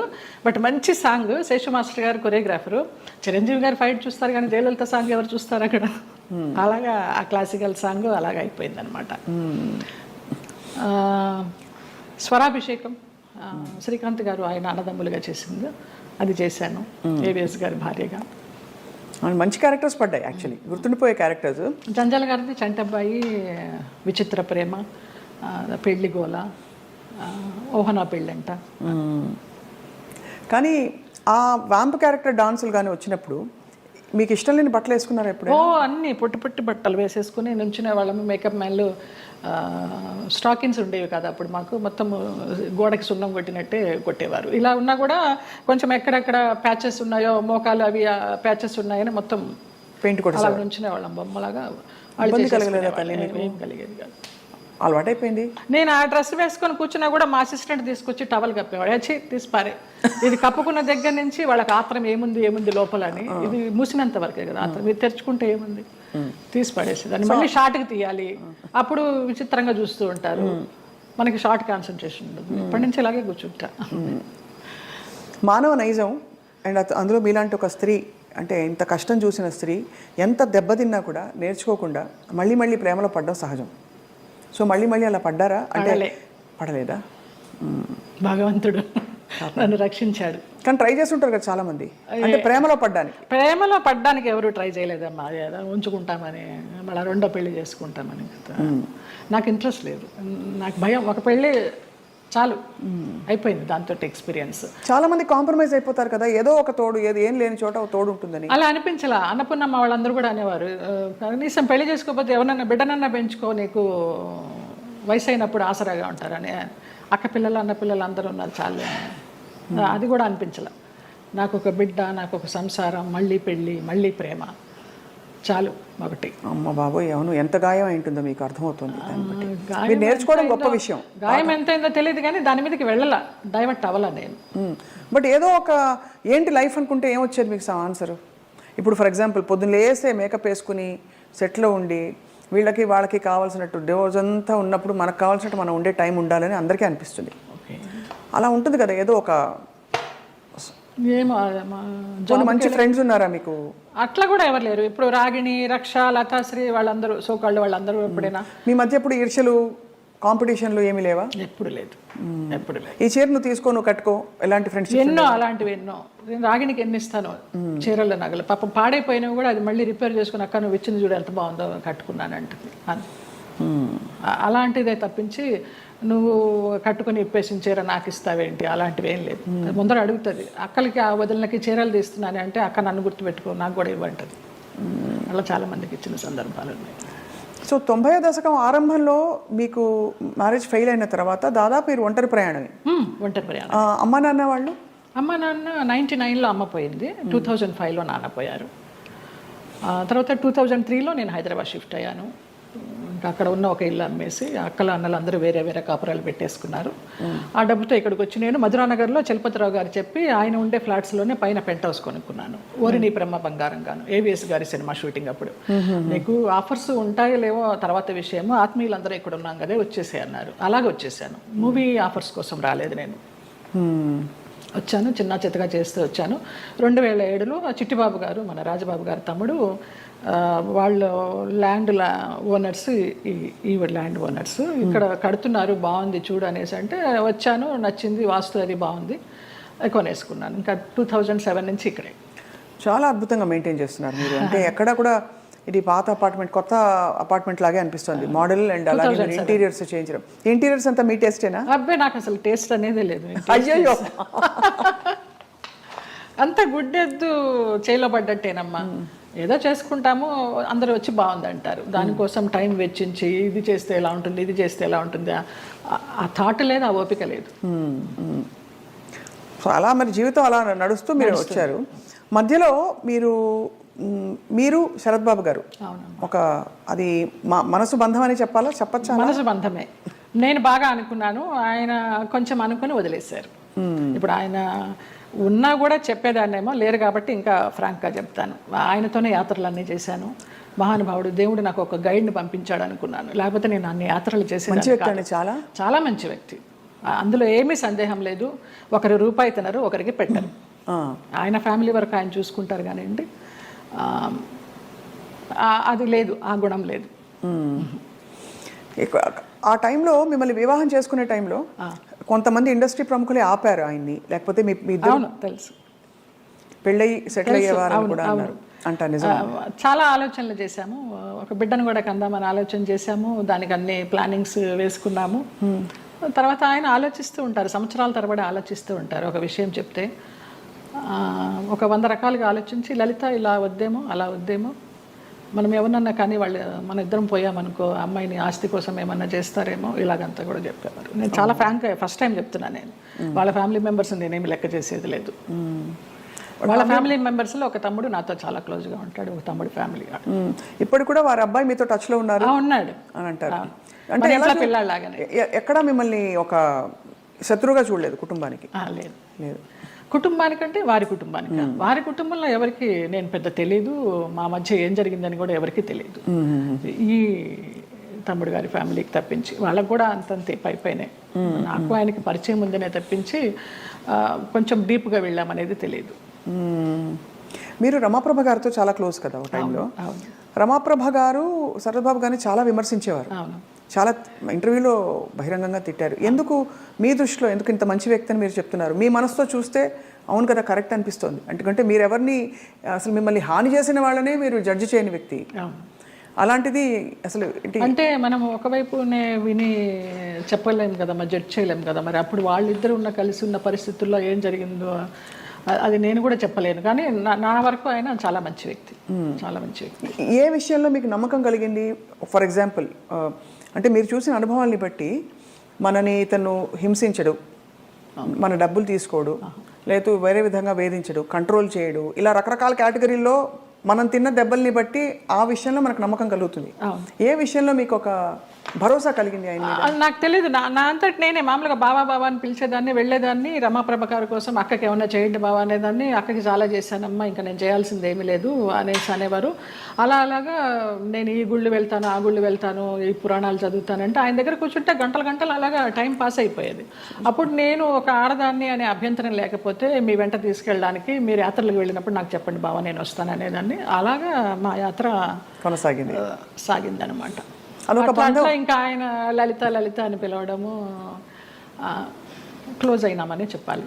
బట్ మంచి సాంగ్. శేషు మాస్టర్ గారు కొరియోగ్రాఫరు. చిరంజీవి గారు ఫైట్ చూస్తారు కానీ జయలలిత సాంగ్ ఎవరు చూస్తారు అక్కడ? అలాగా ఆ క్లాసికల్ సాంగ్ అలాగ అయిపోయింది అనమాట. స్వరాభిషేకం శ్రీకాంత్ గారు ఆయన అన్నదమ్ములుగా చేసింది, అది చేశాను ఏవిఎస్ గారి భార్యగా. మంచి క్యారెక్టర్స్ పడ్డాయి యాక్చువల్లీ, గుర్తుండిపోయే క్యారెక్టర్స్. జంజాల గారిది చంటబ్బాయి, విచిత్ర ప్రేమ, పెళ్లి గోల, ఓహనా పెళ్ళంట. కానీ ఆ వ్యాంప్ క్యారెక్టర్ డాన్సులు కానీ వచ్చినప్పుడు మీకు ఇష్టం లేని బట్టలు వేసుకున్నారు ఎప్పుడు? అన్నీ పొట్టి పొట్టి బట్టలు వేసేసుకుని నుంచునే వాళ్ళము. మేకప్ మ్యాన్లు స్టాకిన్స్ ఉండేవి కదా అప్పుడు మాకు, మొత్తం గోడకి సున్నం కొట్టినట్టే కొట్టేవారు. ఇలా ఉన్నా కూడా కొంచెం ఎక్కడెక్కడ ప్యాచెస్ ఉన్నాయో, మోకాలు అవి ప్యాచెస్ ఉన్నాయని మొత్తం పెయింట్ కూడా అలా నుంచునే వాళ్ళం బొమ్మలాగా. ఏం కలిగేది కాదు, అలవాటైపోయింది. నేను ఆ డ్రెస్ వేసుకొని కూర్చున్నా కూడా మా అసిస్టెంట్ తీసుకొచ్చి టవల్ కప్పేవాడు. వచ్చి తీసి పారే, ఇది కప్పుకున్న దగ్గర నుంచి వాళ్ళకి ఆత్రం ఏముంది లోపల అని. ఇది మూసినంత వరకే కదా ఆత్రం, ఇది తెరుచుకుంటే ఏముంది తీసి పడేసి దాన్ని మళ్ళీ షార్ట్కి తీయాలి. అప్పుడు విచిత్రంగా చూస్తూ ఉంటారు, మనకి షార్ట్ కాన్సన్ట్రేషన్ ఉండదు. ఇప్పటి నుంచి ఇలాగే కూర్చుంటా. మానవ నైజం అండ్ అందులో మీలాంటి ఒక స్త్రీ, అంటే ఇంత కష్టం చూసిన స్త్రీ ఎంత దెబ్బతిన్నా కూడా నేర్చుకోకుండా మళ్ళీ మళ్ళీ ప్రేమలో పడడం సహజం. సో మళ్ళీ అలా పడ్డారా? అంటే పడలేదా? భగవంతుడు నన్ను రక్షించాడు. కానీ ట్రై చేసి ఉంటారు కదా చాలా మంది, అంటే ప్రేమలో పడ్డానికి ఎవరు ట్రై చేయలేదమ్మా. ఉంచుకుంటామని, మళ్ళీ రెండో పెళ్లి చేసుకుంటామని. నాకు ఇంట్రెస్ట్ లేదు, నాకు భయం. ఒక పెళ్ళి చాలు, అయిపోయింది దాంతో ఎక్స్పీరియన్స్. చాలా మంది కాంప్రమైజ్ అయిపోతారు కదా, ఏదో ఒక తోడు, ఏం లేని చోట ఒక తోడు ఉంటుందని. అలా అనిపించలా. అన్నపూర్ణమ్మ వాళ్ళందరూ కూడా అనేవారు, కనీసం పెళ్లి చేసుకోకపోతే ఎవరన్నా బిడ్డనన్నా పెంచుకో, నీకు వయసు అయినప్పుడు ఆసరాగా ఉంటారని. అక్క పిల్లలు అన్న పిల్లలు అందరూ ఉన్నారు చాలే. అది కూడా అనిపించలే. నాకు ఒక బిడ్డ, నాకు ఒక సంసారం, మళ్ళీ పెళ్ళి, మళ్ళీ ప్రేమ చాలు ఒకటి. అమ్మ బాబోయ్, అవును, ఎంత గాయం అయింటుందో మీకు అర్థమవుతుంది. మీరు నేర్చుకోవడం గొప్ప విషయం. గాయం ఎంతైందో తెలియదు కానీ దాని మీదకి వెళ్ళాల, డైవర్ట్ అవ్వాల నేను. బట్ ఏదో ఒక ఏంటి లైఫ్ అనుకుంటే ఏమొచ్చేది మీకు ఆన్సర్? ఇప్పుడు ఫర్ ఎగ్జాంపుల్ పొద్దున్న లేస్తే మేకప్ వేసుకుని సెట్లో ఉండి వాళ్ళకి కావాల్సినట్టు రోజంతా ఉన్నప్పుడు మనకు కావాల్సినట్టు మనం ఉండే టైం ఉండాలని అందరికీ అనిపిస్తుంది. అలా ఉంటుంది కదా, ఏదో ఒక మంచి ఫ్రెండ్స్ ఉన్నారా మీకు? అట్లా కూడా ఎవరు లేరు. ఇప్పుడు రాగిణి, రక్ష, లతాశ్రీ వాళ్ళందరూ సోకాళ్ళు వాళ్ళందరూ ఎప్పుడైనా మీ మధ్య ఎప్పుడు ఈర్ష్యలు, కాంపిటీషన్లు ఏమీ లేవా? ఎప్పుడు లేదు. ఈ చీర నువ్వు తీసుకో, నువ్వు కట్టుకో, ఎలాంటి ఫ్రెండ్స్ ఎన్నో అలాంటివి ఎన్నో. నేను రాగిణికి ఎన్ని ఇస్తాను చీరల నగలు, పాపం పాడైపోయినవి కూడా అది మళ్ళీ రిపేర్ చేసుకుని, అక్క నువ్వు ఇచ్చింది చూడు ఎంత బాగుందో కట్టుకున్నాను అంటుంది. అలాంటిదే తప్పించి నువ్వు కట్టుకుని ఇప్పేసిన చీర నాకు ఇస్తావేంటి, అలాంటివి ఏం లేదు. ముందర అడుగుతుంది, అక్కలకి ఆ వదిలినకి చీరలు తీస్తున్నాను అంటే అక్క నన్ను గుర్తుపెట్టుకో, నాకు కూడా ఇవ్వంటుంది. అలా చాలా మందికి ఇచ్చిన సందర్భాలు ఉన్నాయి. సో 90వ దశకం ఆరంభంలో మీకు మ్యారేజ్ ఫెయిల్ అయిన తర్వాత దాదాపు మీరు ఒంటరి ప్రయాణమే. అమ్మ నాన్న వాళ్ళు? అమ్మ నాన్న 99లో అమ్మ పోయింది, 2005లో నాన్న పోయారు. తర్వాత 2003లో నేను హైదరాబాద్ షిఫ్ట్ అయ్యాను. ఇంకా అక్కడ ఉన్న ఒక ఇల్లు అమ్మేసి అక్కల అన్నలు అందరూ వేరే వేరే కాపురాలు పెట్టేసుకున్నారు. ఆ డబ్బుతో ఇక్కడికి వచ్చి నేను మధురానగర్లో చలపతిరావు గారు చెప్పి ఆయన ఉండే ఫ్లాట్స్లోనే పైన పెంట్ హౌస్ కొనుక్కున్నాను. ఓరిని బ్రహ్మ బంగారంగాను, ఏవిఎస్ గారి సినిమా షూటింగ్ అప్పుడు. నీకు ఆఫర్స్ ఉంటాయో లేవో తర్వాత విషయము, ఆత్మీయులందరూ ఇక్కడ ఉన్నాం కదా వచ్చేసే అన్నారు. అలాగే వచ్చేసాను. మూవీ ఆఫర్స్ కోసం రాలేదు నేను, వచ్చాను చిన్న చిత్తగా చేస్తూ వచ్చాను. 2007లో చిట్టిబాబు గారు, మన రాజబాబు గారు తమ్ముడు, వాళ్ళు ల్యాండ్ ఓనర్స్, ఈ ల్యాండ్ ఓనర్స్ ఇక్కడ కడుతున్నారు బాగుంది చూడు అనేసి అంటే వచ్చాను, నచ్చింది, వాస్తు అది బాగుంది, కొనేసుకున్నాను. ఇంకా 2007 నుంచి ఇక్కడే. చాలా అద్భుతంగా మెయింటైన్ చేస్తున్నారు మీరు. అంటే ఎక్కడ కూడా ఇది పాత అపార్ట్మెంట్ కొత్త అపార్ట్మెంట్ లాగే అనిపిస్తుంది, మోడల్ అండ్ అలాగే ఇంటీరియర్స్ చేయించడం. ఇంటీరియర్స్ అంతా మీ టేస్టేనా? అబ్బాయి నాకు అసలు టేస్ట్ అనేదే లేదు. అయ్యో, అంత గుడ్డెద్దు చేలో పడ్డట్టేనమ్మా. ఏదో చేసుకుంటాము, అందరూ వచ్చి బాగుంది అంటారు. దానికోసం టైం వెచ్చించి ఇది చేస్తే ఎలా ఉంటుంది, ఇది చేస్తే ఎలా ఉంటుంది, ఆ థాట్ లేదు, ఆ ఓపిక లేదు. సో అలా మరి జీవితం అలా నడుస్తూ మీరు వచ్చారు. మధ్యలో మీరు శరత్ బాబు గారు ఒక, అది మనసు బంధం అని చెప్పచ్చా? మనసు బంధమే. నేను బాగా అనుకున్నాను, ఆయన కొంచెం అనుకుని వదిలేశారు. ఇప్పుడు ఆయన ఉన్నా కూడా చెప్పేదాన్నేమో, లేరు కాబట్టి ఇంకా ఫ్రాంక్గా చెప్తాను. ఆయనతోనే యాత్రలన్నీ చేశాను, మహానుభావుడు, దేవుడు నాకు ఒక గైడ్ని పంపించాడు అనుకున్నాను. లేకపోతే నేను అన్ని యాత్రలు మంచి వ్యక్తి చేసేదాన్ని అండి, చాలా చాలా మంచి వ్యక్తి, అందులో ఏమీ సందేహం లేదు. ఒకరి రూపాయి తినరు, ఒకరికి పెట్టరు. ఆయన ఫ్యామిలీ వరకు ఆయన చూసుకుంటారు కానివ్వండి, అది లేదు, ఆ గుణం లేదు. ఆ టైంలో మిమ్మల్ని వివాహం చేసుకునే టైంలో కొంతమంది ఇండస్ట్రీ ప్రముఖులే ఆపారు ఆయన్ని, లేకపోతే మీ అవును తెలుసు, పెళ్ళయి సెటిల్ అయ్యేవారు కూడా అన్నారు అంట, నిజం? చాలా ఆలోచనలు చేశాము, ఒక బిడ్డను కూడా కందామని ఆలోచన చేశాము, దానికి అన్ని ప్లానింగ్స్ వేసుకున్నాము. తర్వాత ఆయన ఆలోచిస్తూ ఉంటారు, సంవత్సరాల తరబడి ఆలోచిస్తూ ఉంటారు. ఒక విషయం చెప్తే ఒక 100 రకాలుగా ఆలోచించి, లలిత ఇలా వద్దేమో అలా వద్దేమో, మనం ఎవరన్నా కానీ వాళ్ళు మన ఇద్దరం పోయామనుకో అమ్మాయిని ఆస్తి కోసం ఏమన్నా చేస్తారేమో, ఇలాగంతా కూడా చెప్పేవారు. నేను చాలా ఫ్రాంక్గా ఫస్ట్ టైం చెప్తున్నాను, నేను వాళ్ళ ఫ్యామిలీ మెంబర్స్ నేనేమి లెక్క చేసేది లేదు. వాళ్ళ ఫ్యామిలీ మెంబర్స్లో ఒక తమ్ముడు నాతో చాలా క్లోజ్గా ఉంటాడు, ఒక తమ్ముడు ఫ్యామిలీ. ఇప్పుడు కూడా వారి అబ్బాయి మీతో టచ్లో ఉన్నారు ఉన్నాడు అని అంటారు. అంటే పిల్లలాగానే ఎక్కడ మిమ్మల్ని ఒక శత్రువుగా చూడలేదు కుటుంబానికి? లేదు లేదు. కుటుంబానికంటే వారి కుటుంబానికి, వారి కుటుంబంలో ఎవరికి నేను పెద్ద తెలీదు, మా మధ్య ఏం జరిగిందని కూడా ఎవరికి తెలియదు. ఈ తమ్ముడు గారి ఫ్యామిలీకి తప్పించి వాళ్ళకు కూడా అంతంతే పైనే, నాకు ఆయనకి పరిచయం ఉందనే తప్పించి కొంచెం డీప్గా వెళ్ళామనేది తెలియదు. మీరు రమాప్రభ గారితో చాలా క్లోజ్ కదా ఒక టైంలో. రమాప్రభ గారు శరత్బాబు గారిని చాలా విమర్శించేవారు, చాలా ఇంటర్వ్యూలో బహిరంగంగా తిట్టారు. ఎందుకు మీ దృష్టిలో ఎందుకు ఇంత మంచి వ్యక్తి అని మీరు చెప్తున్నారు? మీ మనసుతో చూస్తే అవును కదా, కరెక్ట్ అనిపిస్తుంది. ఎందుకంటే మీరు ఎవరిని అసలు మిమ్మల్ని హాని చేసిన వాళ్ళనే మీరు జడ్జి చేయని వ్యక్తి. అలాంటిది అసలు అంటే మనం ఒకవైపునే విని చెప్పలేము కదా, మరి జడ్జ్ చేయలేము కదా. మరి అప్పుడు వాళ్ళిద్దరు కలిసి ఉన్న పరిస్థితుల్లో ఏం జరిగిందో అది నేను కూడా చెప్పలేను. కానీ నా వరకు ఆయన చాలా మంచి వ్యక్తి, చాలా మంచి వ్యక్తి. ఏ విషయంలో మీకు నమ్మకం కలిగింది? ఫర్ ఎగ్జాంపుల్, అంటే మీరు చూసిన అనుభవాల్ని బట్టి మనని ఇతను హింసించడు, మన డబ్బులు తీసుకోడు, లేదు వేరే విధంగా వేధించడు, కంట్రోల్ చేయడు, ఇలా రకరకాల కేటగిరీల్లో మనం తిన్న దెబ్బల్ని బట్టి ఆ విషయంలో మనకు నమ్మకం కలుగుతుంది. ఏ విషయంలో మీకు ఒక భరోసా కలిగింది ఆయన? నాకు తెలియదు, నా అంతటి నేనే మామూలుగా బావా బావా అని పిలిచేదాన్ని, వెళ్ళేదాన్ని. రమాప్రభ గారి కోసం అక్కకి ఏమన్నా చేయండి బావా అనేదాన్ని. అక్కకి చాలా చేశానమ్మా, ఇంకా నేను చేయాల్సింది ఏమీ లేదు అనేవారు. అలాగా నేను ఈ గుళ్ళు వెళ్తాను, ఆ గుళ్ళు వెళ్తాను, ఈ పురాణాలు చదువుతానంటే ఆయన దగ్గర కూర్చుంటే గంటలు గంటలు అలాగా టైం పాస్ అయిపోయేది. అప్పుడు నేను ఒక ఆడదాన్ని అనే అభ్యంతరం లేకపోతే మీ వెంట తీసుకెళ్ళడానికి, మీరు యాత్రలకు వెళ్ళినప్పుడు నాకు చెప్పండి బావా, నేను వస్తాను అనేదాన్ని. అలాగా మా యాత్ర సాగిందనమాట. అట్లా ఇంకా ఆయన లలిత లలిత అని పిలవడము, క్లోజ్ అయినామని చెప్పాలి.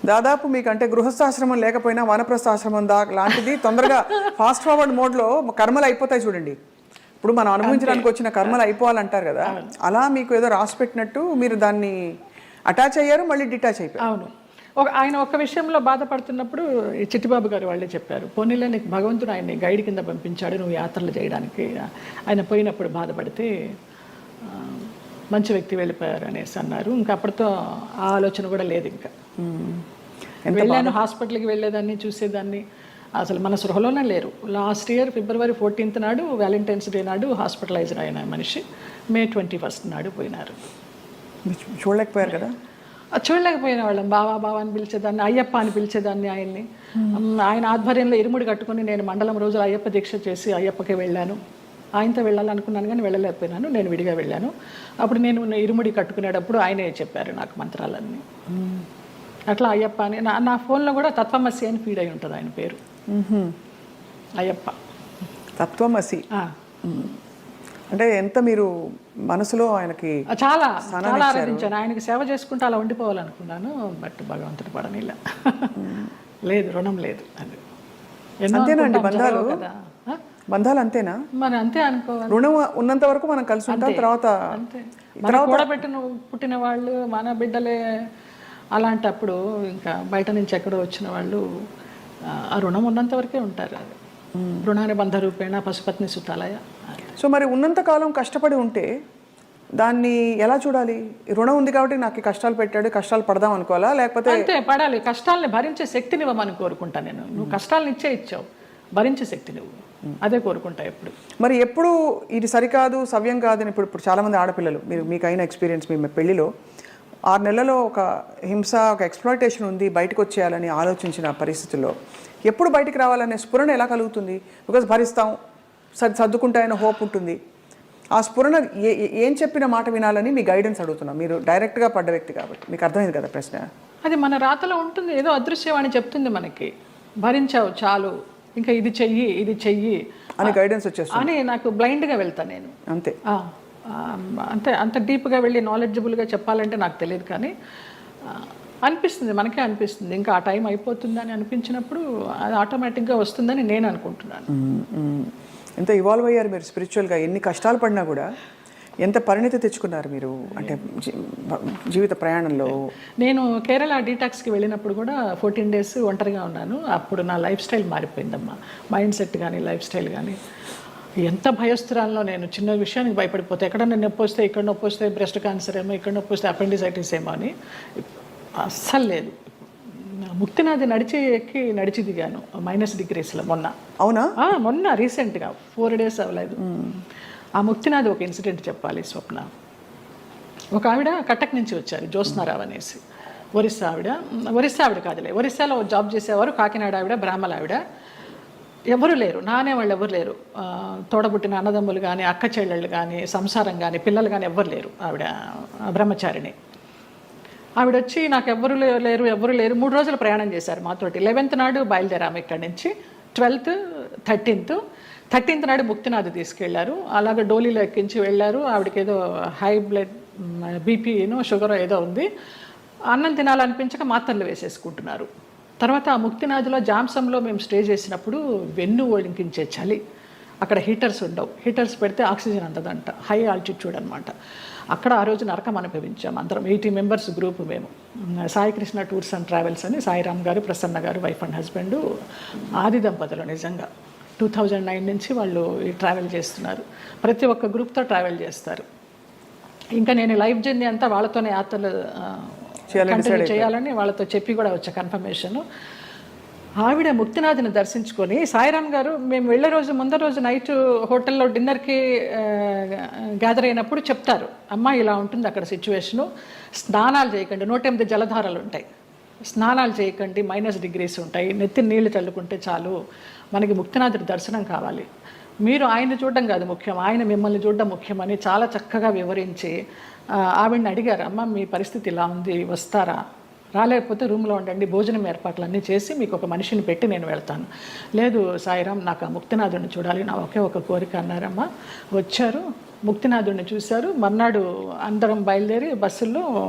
దాదాపు మీకు అంటే గృహస్థాశ్రమం లేకపోయినా వానప్రస్థాశ్రమం లాంటిది తొందరగా ఫాస్ట్ ఫార్వర్డ్ మోడ్లో కర్మలు అయిపోతాయి చూడండి. ఇప్పుడు మనం అనుభవించడానికి వచ్చిన కర్మలు అయిపోవాలంటారు కదా, అలా మీకు ఏదో రాసి పెట్టినట్టు మీరు దాన్ని అటాచ్ అయ్యారు, మళ్ళీ డిటాచ్ అయిపోయారు. అవును. ఆయన ఒక విషయంలో బాధపడుతున్నప్పుడు ఈ చిట్టిబాబు గారు వాళ్ళే చెప్పారు, పోనీలే నీకు భగవంతుడు ఆయన్ని గైడ్ కింద పంపించాడు నువ్వు యాత్రలు చేయడానికి. ఆయన పోయినప్పుడు బాధపడితే మంచి వ్యక్తి వెళ్ళిపోయారు అనేసి అన్నారు. ఇంకా అప్పటితో ఆ ఆలోచన కూడా లేదు. ఇంకా వెళ్ళాను, హాస్పిటల్కి వెళ్ళేదాన్ని, చూసేదాన్ని, అసలు మన సృహలోనే లేరు. లాస్ట్ ఇయర్ February 14th నాడు, వ్యాలంటైన్స్ డే నాడు హాస్పిటలైజ్డ్ అయిన మనిషి May 21st నాడు పోయినారు. చూడలేకపోయారు కదా? చూడలేకపోయిన వాళ్ళం. బావా బావా అని పిలిచేదాన్ని, అయ్యప్ప అని పిలిచేదాన్ని ఆయన్ని. ఆయన ఆధ్వర్యంలో ఇరుముడి కట్టుకొని నేను మండలం రోజులు అయ్యప్ప దీక్ష చేసి అయ్యప్పకే వెళ్ళాను. ఆయనతో వెళ్ళాలనుకున్నాను కానీ వెళ్ళలేకపోయినాను, నేను విడిగా వెళ్ళాను. అప్పుడు నేను ఇరుముడి కట్టుకునేటప్పుడు ఆయనే చెప్పారు నాకు మంత్రాలన్నీ. అట్లా అయ్యప్ప అని నా ఫోన్లో కూడా తత్వమసి అని ఫీడ్ అయి ఉంటుంది ఆయన పేరు. అయ్యప్ప తత్వమసి అంటే ఎంత మీరు మనసులో ఆయనకి చాలా చాలా ఆరాధించాను. ఆయనకి సేవ చేసుకుంటూ అలా ఉండిపోవాలనుకున్నాను. బట్ భగవంతుడు పడనిలా. లేదు, రుణం లేదు. అది అంతేనండి బంధాలు, బంధాలు అంతేనా? మరి అంతే అనుకోవాలి. రుణం ఉన్నంత వరకు మనం కలిసి ఉంటాం, తర్వాత కూడబెట్టిన పుట్టిన వాళ్ళు మన బిడ్డలే. అలాంటప్పుడు ఇంకా బయట నుంచి ఎక్కడో వచ్చిన వాళ్ళు ఆ రుణం ఉన్నంత వరకే ఉంటారు. అది రుణాన్ని బంధ రూపేణ పశుపత్ని సుతాలయ. సో మరి ఉన్నంతకాలం కష్టపడి ఉంటే దాన్ని ఎలా చూడాలి? రుణం ఉంది కాబట్టి నాకు కష్టాలు పెట్టాడు, కష్టాలు పడదాం అనుకోవాలా? లేకపోతే అంతే, పడాలి. కష్టాలని భరించే శక్తిని ఇవ్వమని కోరుకుంటా నేను. నువ్వు కష్టాలను ఇచ్చావు, భరించే శక్తి నువ్వు, అదే కోరుకుంటా ఎప్పుడు. మరి ఎప్పుడు ఇది సరికాదు, సవ్యం కాదని ఇప్పుడు చాలామంది ఆడపిల్లలు, మీకు అయిన ఎక్స్పీరియన్స్, మీ పెళ్లిలో 6 నెలల్లో ఒక హింస, ఒక ఎక్స్‌ప్లాయిటేషన్ ఉంది, బయటకు వచ్చేయాలని ఆలోచించిన పరిస్థితుల్లో ఎప్పుడు బయటికి రావాలనే స్ఫురణ ఎలా కలుగుతుంది? బికాజ్ భరిస్తాం, సర్దుకుంటాయన్న హోప్ ఉంటుంది. ఆ స్ఫురణ ఏం చెప్పిన మాట వినాలని మీ గైడెన్స్ అడుగుతున్నాం. మీరు డైరెక్ట్గా పడ్డ వ్యక్తి కాబట్టి మీకు అర్థమైంది కదా ప్రశ్న. అది మన రాతలో ఉంటుంది, ఏదో అదృశ్యవాణి చెప్తుంది మనకి, భరించావు చాలు, ఇంకా ఇది చెయ్యి అని గైడెన్స్ వచ్చేస్తుంది అని. నాకు బ్లైండ్గా వెళ్తాను నేను, అంతే. అంతే. అంత డీప్గా వెళ్ళి నాలెడ్జబుల్గా చెప్పాలంటే నాకు తెలియదు, కానీ అనిపిస్తుంది, మనకే అనిపిస్తుంది ఇంకా ఆ టైం అయిపోతుందని అనిపించినప్పుడు అది ఆటోమేటిక్గా వస్తుందని నేను అనుకుంటున్నాను. ఎంత ఇవాల్వ్ అయ్యారు మీరు స్పిరిచువల్గా, ఎన్ని కష్టాలు పడినా కూడా ఎంత పరిణితి తెచ్చుకున్నారు మీరు అంటే జీవిత ప్రయాణంలో. నేను కేరళ డీటాక్స్కి వెళ్ళినప్పుడు కూడా 14 days ఒంటరిగా ఉన్నాను. అప్పుడు నా లైఫ్ స్టైల్ మారిపోయిందమ్మా, మైండ్ సెట్ కానీ లైఫ్ స్టైల్ కానీ. ఎంత భయస్తురాల్లో నేను, చిన్న విషయానికి భయపడిపోతే, ఎక్కడన్నా నొప్పి వస్తే, ఇక్కడ నొప్పి వస్తే బ్రెస్ట్ క్యాన్సర్ ఏమో, ఇక్కడ నొప్పి వస్తే అపెండిసైటిస్ ఏమో అని అస్సలు లేదు. ముక్తినాథ్ నడిచి దిగాను -degreesలో మొన్న. అవునా? మొన్న రీసెంట్గా 4 days అవ్వలేదు. ఆ ముక్తినాథ్ ఒక ఇన్సిడెంట్ చెప్పాలి స్వప్న. ఒక ఆవిడ కటక్ నుంచి వచ్చారు, జ్యోత్స్నారావు అనేసి, ఒరిస్సా ఆవిడ కాదులే, ఒరిస్సాలో జాబ్ చేసేవారు, కాకినాడ ఆవిడ, బ్రాహ్మణ ఆవిడ. ఎవరు లేరు, నానే వాళ్ళు ఎవరు లేరు, తోడబుట్టిన అన్నదమ్ములు కానీ అక్క చెల్లెళ్ళు కానీ సంసారం కానీ పిల్లలు కానీ ఎవ్వరు లేరు. ఆవిడ బ్రహ్మచారిణి. ఆవిడ వచ్చి నాకు ఎవరు లేరు 3 రోజులు ప్రయాణం చేశారు మాతోటి. 11th నాడు బయలుదేరాము ఇక్కడి నుంచి, 12th 13th నాడు ముక్తినాథ్ తీసుకెళ్లారు. అలాగే డోలీలో ఎక్కించి వెళ్ళారు. ఆవిడకి ఏదో హై బ్లడ్ బీపీనో షుగర్ ఏదో ఉంది. అన్నం తినాలనిపించక మాత్రలు వేసేసుకుంటున్నారు. తర్వాత ఆ ముక్తినాథ్లో జాంసంలో మేము స్టే చేసినప్పుడు వెన్ను వణికించే చలి, అక్కడ హీటర్స్ ఉండవు, హీటర్స్ పెడితే ఆక్సిజన్ అందదంట, హై ఆల్టిట్యూడ్ అనమాట. అక్కడ ఆ రోజు నరకం అనుభవించాం అందరం. 80 members గ్రూప్ మేము. Sai Krishna tours and travels అని సాయిరామ్ గారు, ప్రసన్న గారు, వైఫ్ అండ్ హస్బెండ్, ఆది దంపతులు. నిజంగా 2009 నుంచి వాళ్ళు ట్రావెల్ చేస్తున్నారు. ప్రతి ఒక్క గ్రూప్తో ట్రావెల్ చేస్తారు. ఇంకా నేను లైఫ్ జర్నీ అంతా వాళ్ళతోనే యాత్రలు కంటిన్యూ చేయాలని వాళ్ళతో చెప్పి కూడా వచ్చా కన్ఫర్మేషన్. ఆవిడ ముక్తినాథ్ని దర్శించుకొని, సాయిరామ్ గారు మేము వెళ్ళే రోజు ముందర రోజు నైట్ హోటల్లో డిన్నర్కి గ్యాదర్ అయినప్పుడు చెప్తారు, అమ్మ ఇలా ఉంటుంది అక్కడ సిచ్యువేషను, స్నానాలు చేయకండి, 108 జలధారలు ఉంటాయి, స్నానాలు చేయకండి, -degrees ఉంటాయి, నెత్తి నీళ్లు చల్లుకుంటే చాలు, మనకి ముక్తినాథుడి దర్శనం కావాలి, మీరు ఆయన చూడడం కాదు ముఖ్యం, ఆయన మిమ్మల్ని చూడడం ముఖ్యమని చాలా చక్కగా వివరించి ఆవిడని అడిగారు, అమ్మ మీ పరిస్థితి ఇలా ఉంది, వస్తారా, రాలేకపోతే రూమ్లో ఉండండి, భోజనం ఏర్పాట్లన్నీ చేసి మీకు ఒక మనిషిని పెట్టి నేను వెళ్తాను. లేదు సాయిరామ్, నాకు ఆ ముక్తినాథుడిని చూడాలి, నా ఒకే ఒక కోరిక అన్నారమ్మ. వచ్చారు, ముక్తినాథుడిని చూశారు. మర్నాడు అందరం బయలుదేరి బస్సుల్లో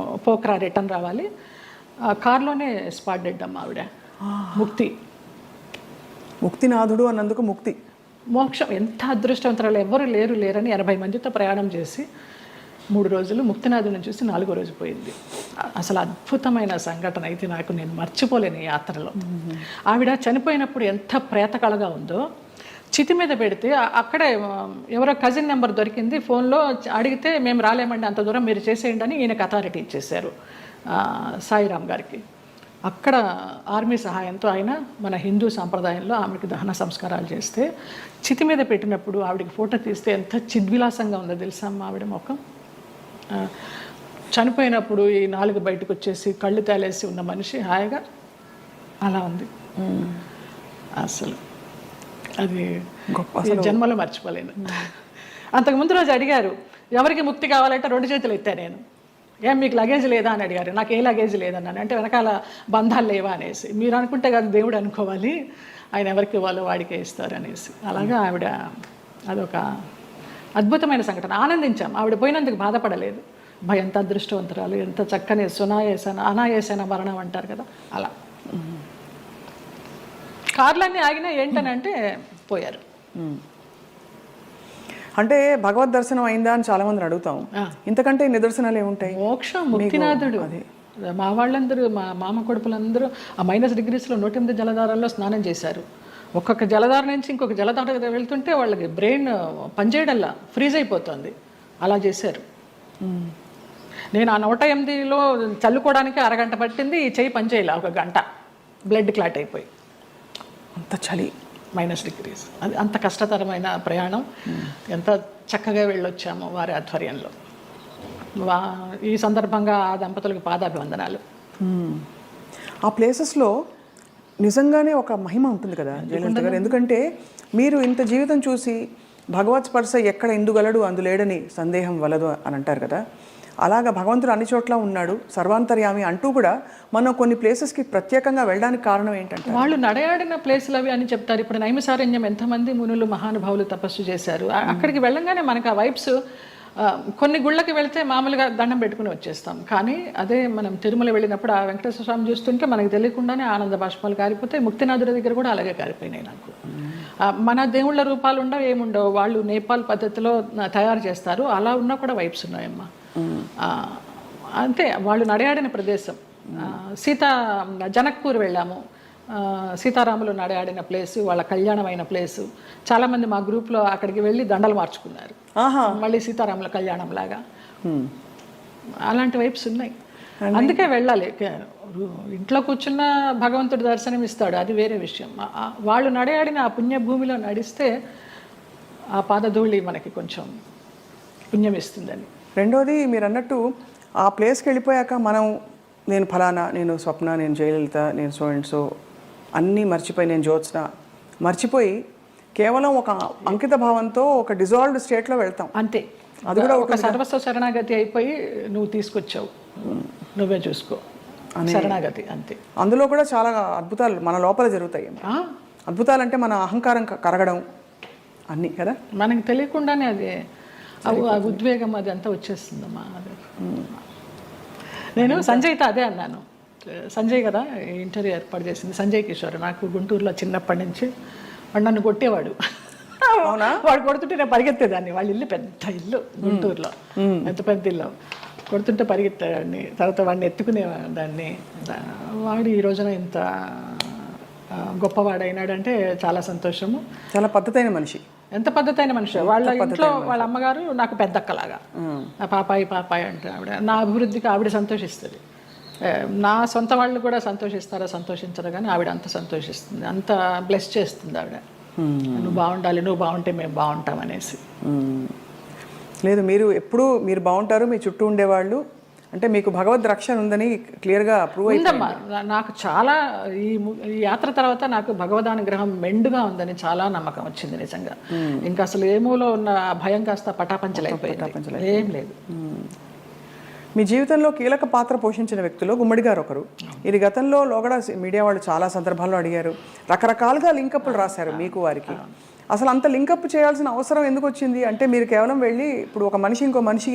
పోఖ్రా రిటర్న్ రావాలి. కార్లోనే స్పాట్ డెడ్ అమ్మ ఆవిడ. ముక్తినాథుడు అన్నందుకు ముక్తి, మోక్షం. ఎంత అదృష్టవంతరాలు, ఎవరు లేరని 80 మందితో ప్రయాణం చేసి 3 రోజులు ముక్తినాథుని చూసి 4వ రోజు పోయింది. అసలు అద్భుతమైన సంఘటన అయితే నాకు, నేను మర్చిపోలేను ఈ యాత్రలో. ఆవిడ చనిపోయినప్పుడు ఎంత ప్రేతకళగా ఉందో, చితి మీద పెడితే అక్కడే ఎవరో కజిన్ నెంబర్ దొరికింది, ఫోన్లో అడిగితే మేము రాలేమండి, అంత దూరం మీరు చేసేయండి అని ఈయనకు అథారిటీ ఇచ్చేశారు సాయిరామ్ గారికి. అక్కడ ఆర్మీ సహాయంతో ఆయన మన హిందూ సాంప్రదాయంలో ఆమెకి దహన సంస్కారాలు చేస్తే, చితి మీద పెట్టినప్పుడు ఆవిడకి ఫోటో తీస్తే ఎంత చిద్విలాసంగా ఉందో తెలుసా అమ్మ ఆవిడ ముఖం. చనిపోయినప్పుడు ఈ 4 బయటకు వచ్చేసి కళ్ళు తేలేసి ఉన్న మనిషి హాయిగా అలా ఉంది. అసలు అది జన్మలో మర్చిపోలేను. అంతకుముందు రోజు అడిగారు, ఎవరికి ముక్తి కావాలంటే 2 చేతులు ఎత్తా నేను, ఏం మీకు లగేజ్ లేదా అని అడిగారు. నాకు ఏ లగేజ్ లేదన్నాను. అంటే వెనకాల బంధాలు లేవా అనేసి. మీరు అనుకుంటే కాదు దేవుడు అనుకోవాలి, ఆయన ఎవరికి ఇవ్వాలో వాడికే ఇస్తారు అనేసి. అలాగా ఆవిడ అదొక అద్భుతమైన సంఘటన. ఆనందించాం, ఆవిడ పోయినందుకు బాధపడలేదు. ఎంత అదృష్టవంతరాలు, ఎంత చక్కని అనాయాసన మరణం అంటారు కదా, అలా. కార్లన్నీ ఆగినా ఏంటనంటే పోయారు. అంటే భగవద్ దర్శనం అయిందా అని చాలా మందిని అడుగుతాం. ఇంతకంటే నిదర్శనాలు ఏముంటాయి? మోక్షం, ముక్తినాథుడు. మా వాళ్ళందరూ, మా మామ కొడుకులందరూ ఆ -degreesలో 108 జలధారాల్లో స్నానం చేశారు. ఒక్కొక్క జలధార నుంచి ఇంకొక జలధార వెళ్తుంటే వాళ్ళకి బ్రెయిన్ పనిచేయడల్లా ఫ్రీజ్ అయిపోతుంది, అలా చేశారు. నేను ఆ 108లో చల్లుకోవడానికి అరగంట పట్టింది, ఈ చెయ్యి పనిచేయాల 1 గంట, బ్లడ్ క్లాట్ అయిపోయి. అంత చలి, -degrees. అది అంత కష్టతరమైన ప్రయాణం. ఎంత చక్కగా వెళ్ళొచ్చాము వారి ఆధ్వర్యంలో. ఈ సందర్భంగా ఆ దంపతులకు పాదాభివందనాలు. ఆ ప్లేసెస్లో నిజంగానే ఒక మహిమ ఉంటుంది కదా జయలలిత గారు. ఎందుకంటే మీరు ఇంత జీవితం చూసి భగవత్ స్పర్శ ఎక్కడ ఇందుగలడు అందులేడని సందేహం వలదు అని అంటారు కదా, అలాగా భగవంతుడు అన్ని చోట్ల ఉన్నాడు, సర్వాంతర్యామి అంటూ కూడా మనం కొన్ని ప్లేసెస్కి ప్రత్యేకంగా వెళ్ళడానికి కారణం ఏంటంటే వాళ్ళు నడయాడిన ప్లేసులు అవి అని చెప్తారు. ఇప్పుడు నైమిసారణ్యం ఎంతమంది మునులు మహానుభావులు తపస్సు చేశారు, అక్కడికి వెళ్ళంగానే మనకు ఆ వైబ్స్. కొన్ని గుళ్ళకి వెళ్తే మామూలుగా దండం పెట్టుకుని వచ్చేస్తాం, కానీ అదే మనం తిరుమల వెళ్ళినప్పుడు ఆ వెంకటేశ్వర స్వామి చూస్తుంటే మనకు తెలియకుండానే ఆనంద బాష్పాలు కారిపోతాయి. ముక్తినాథుడి దగ్గర కూడా అలాగే కారిపోయినాయి నాకు. మన దేవుళ్ళ రూపాలు ఉండవు, ఏముండవు, వాళ్ళు నేపాల్ పద్ధతిలో తయారు చేస్తారు, అలా ఉన్నా కూడా వైబ్స్ ఉన్నాయమ్మా. అంతే, వాళ్ళు నడయాడిన ప్రదేశం. జనక్పూర్ వెళ్ళాము, సీతారాములు నడయాడిన ప్లేసు, వాళ్ళ కళ్యాణమైన ప్లేసు. చాలామంది మా గ్రూప్లో అక్కడికి వెళ్ళి దండలు మార్చుకున్నారు, మళ్ళీ సీతారాముల కళ్యాణం లాగా. అలాంటి వైబ్స్ ఉన్నాయి, అందుకే వెళ్ళాలి. ఇంట్లో కూర్చున్న భగవంతుడు దర్శనం ఇస్తాడు, అది వేరే విషయం. వాళ్ళు నడయాడిన ఆ పుణ్యభూమిలో నడిస్తే ఆ పాదధూళి మనకి కొంచెం పుణ్యం ఇస్తుందని. రెండోది మీరు అన్నట్టు ఆ ప్లేస్కి వెళ్ళిపోయాక మనం నేను ఫలానా, నేను స్వప్న, నేను జయలలిత, నేను సో అండ్ సో అన్నీ మర్చిపోయి, నేను జ్యోత్స్న మర్చిపోయి కేవలం ఒక అంకిత భావంతో ఒక డిజాల్వ్డ్ స్టేట్లో వెళ్తాం. అంతే, అది కూడా ఒక సర్వస్వ శరణాగతి అయిపోయి నువ్వు తీసుకొచ్చావు, నువ్వే చూసుకో శరణాగతి, అంతే. అందులో కూడా చాలా అద్భుతాలు మన లోపల జరుగుతాయి. అద్భుతాలు అంటే మన అహంకారం కరగడం అన్నీ కదా, మనకి తెలియకుండానే అది ఆ ఉద్వేగం అది అంతా వచ్చేస్తుందమ్మా. నేను సంజయ్తో అదే అన్నాను. సంజయ్ కదా ఇంటర్వ్యూ ఏర్పాటు చేసింది, సంజయ్ కిషోర్. నాకు గుంటూరులో చిన్నప్పటి నుంచి వాడు నన్ను కొట్టేవాడు. వాడు కొడుతుంటే నేను పరిగెత్తేదాన్ని. వాళ్ళ ఇల్లు పెద్ద ఇల్లు గుంటూరులో, ఎంత పెద్ద ఇల్లు. కొడుతుంటే పరిగెత్తేవాడిని, తర్వాత వాడిని ఎత్తుకునేదాన్ని. వాడు ఈ రోజున ఇంత గొప్పవాడైనాడంటే చాలా సంతోషము. చాలా పద్ధతైన మనిషి. ఎంత పద్ధతైన మనిషి. వాళ్ళ ఇంట్లో వాళ్ళ అమ్మగారు నాకు పెద్దక్కలాగా, పాపాయి పాపాయి అంటే ఆవిడ. నా అభివృద్ధికి ఆవిడ సంతోషిస్తుంది. నా సొంత వాళ్ళు కూడా సంతోషిస్తారో సంతోషించరు, కానీ ఆవిడ అంత సంతోషిస్తుంది, అంత బ్లెస్ చేస్తుంది ఆవిడ. నువ్వు బాగుండాలి, నువ్వు బాగుంటే మేము బాగుంటాం అనేసి. లేదు, మీరు ఎప్పుడు మీరు బాగుంటారు, మీ చుట్టూ ఉండేవాళ్ళు అంటే మీకు భగవద్ రక్షణ ఉందని క్లియర్గా ప్రూవ్ అయిందమ్మా. నాకు చాలా ఈ యాత్ర తర్వాత నాకు భగవదానుగ్రహం మెండుగా ఉందని చాలా నమ్మకం వచ్చింది నిజంగా. ఇంకా అసలు ఏమూలో ఉన్న భయం కాస్త పటాపంచలైపోయింది, ఏం లేదు. మీ జీవితంలో కీలక పాత్ర పోషించిన వ్యక్తులు గుమ్మడి గారు ఒకరు. ఇది గతంలో లోగడ మీడియా వాళ్ళు చాలా సందర్భాల్లో అడిగారు, రకరకాలుగా లింకప్లు రాశారు మీకు వారికి. అసలు అంత లింకప్ చేయాల్సిన అవసరం ఎందుకు వచ్చింది? అంటే మీరు కేవలం వెళ్ళి ఇప్పుడు ఒక మనిషి ఇంకో మనిషి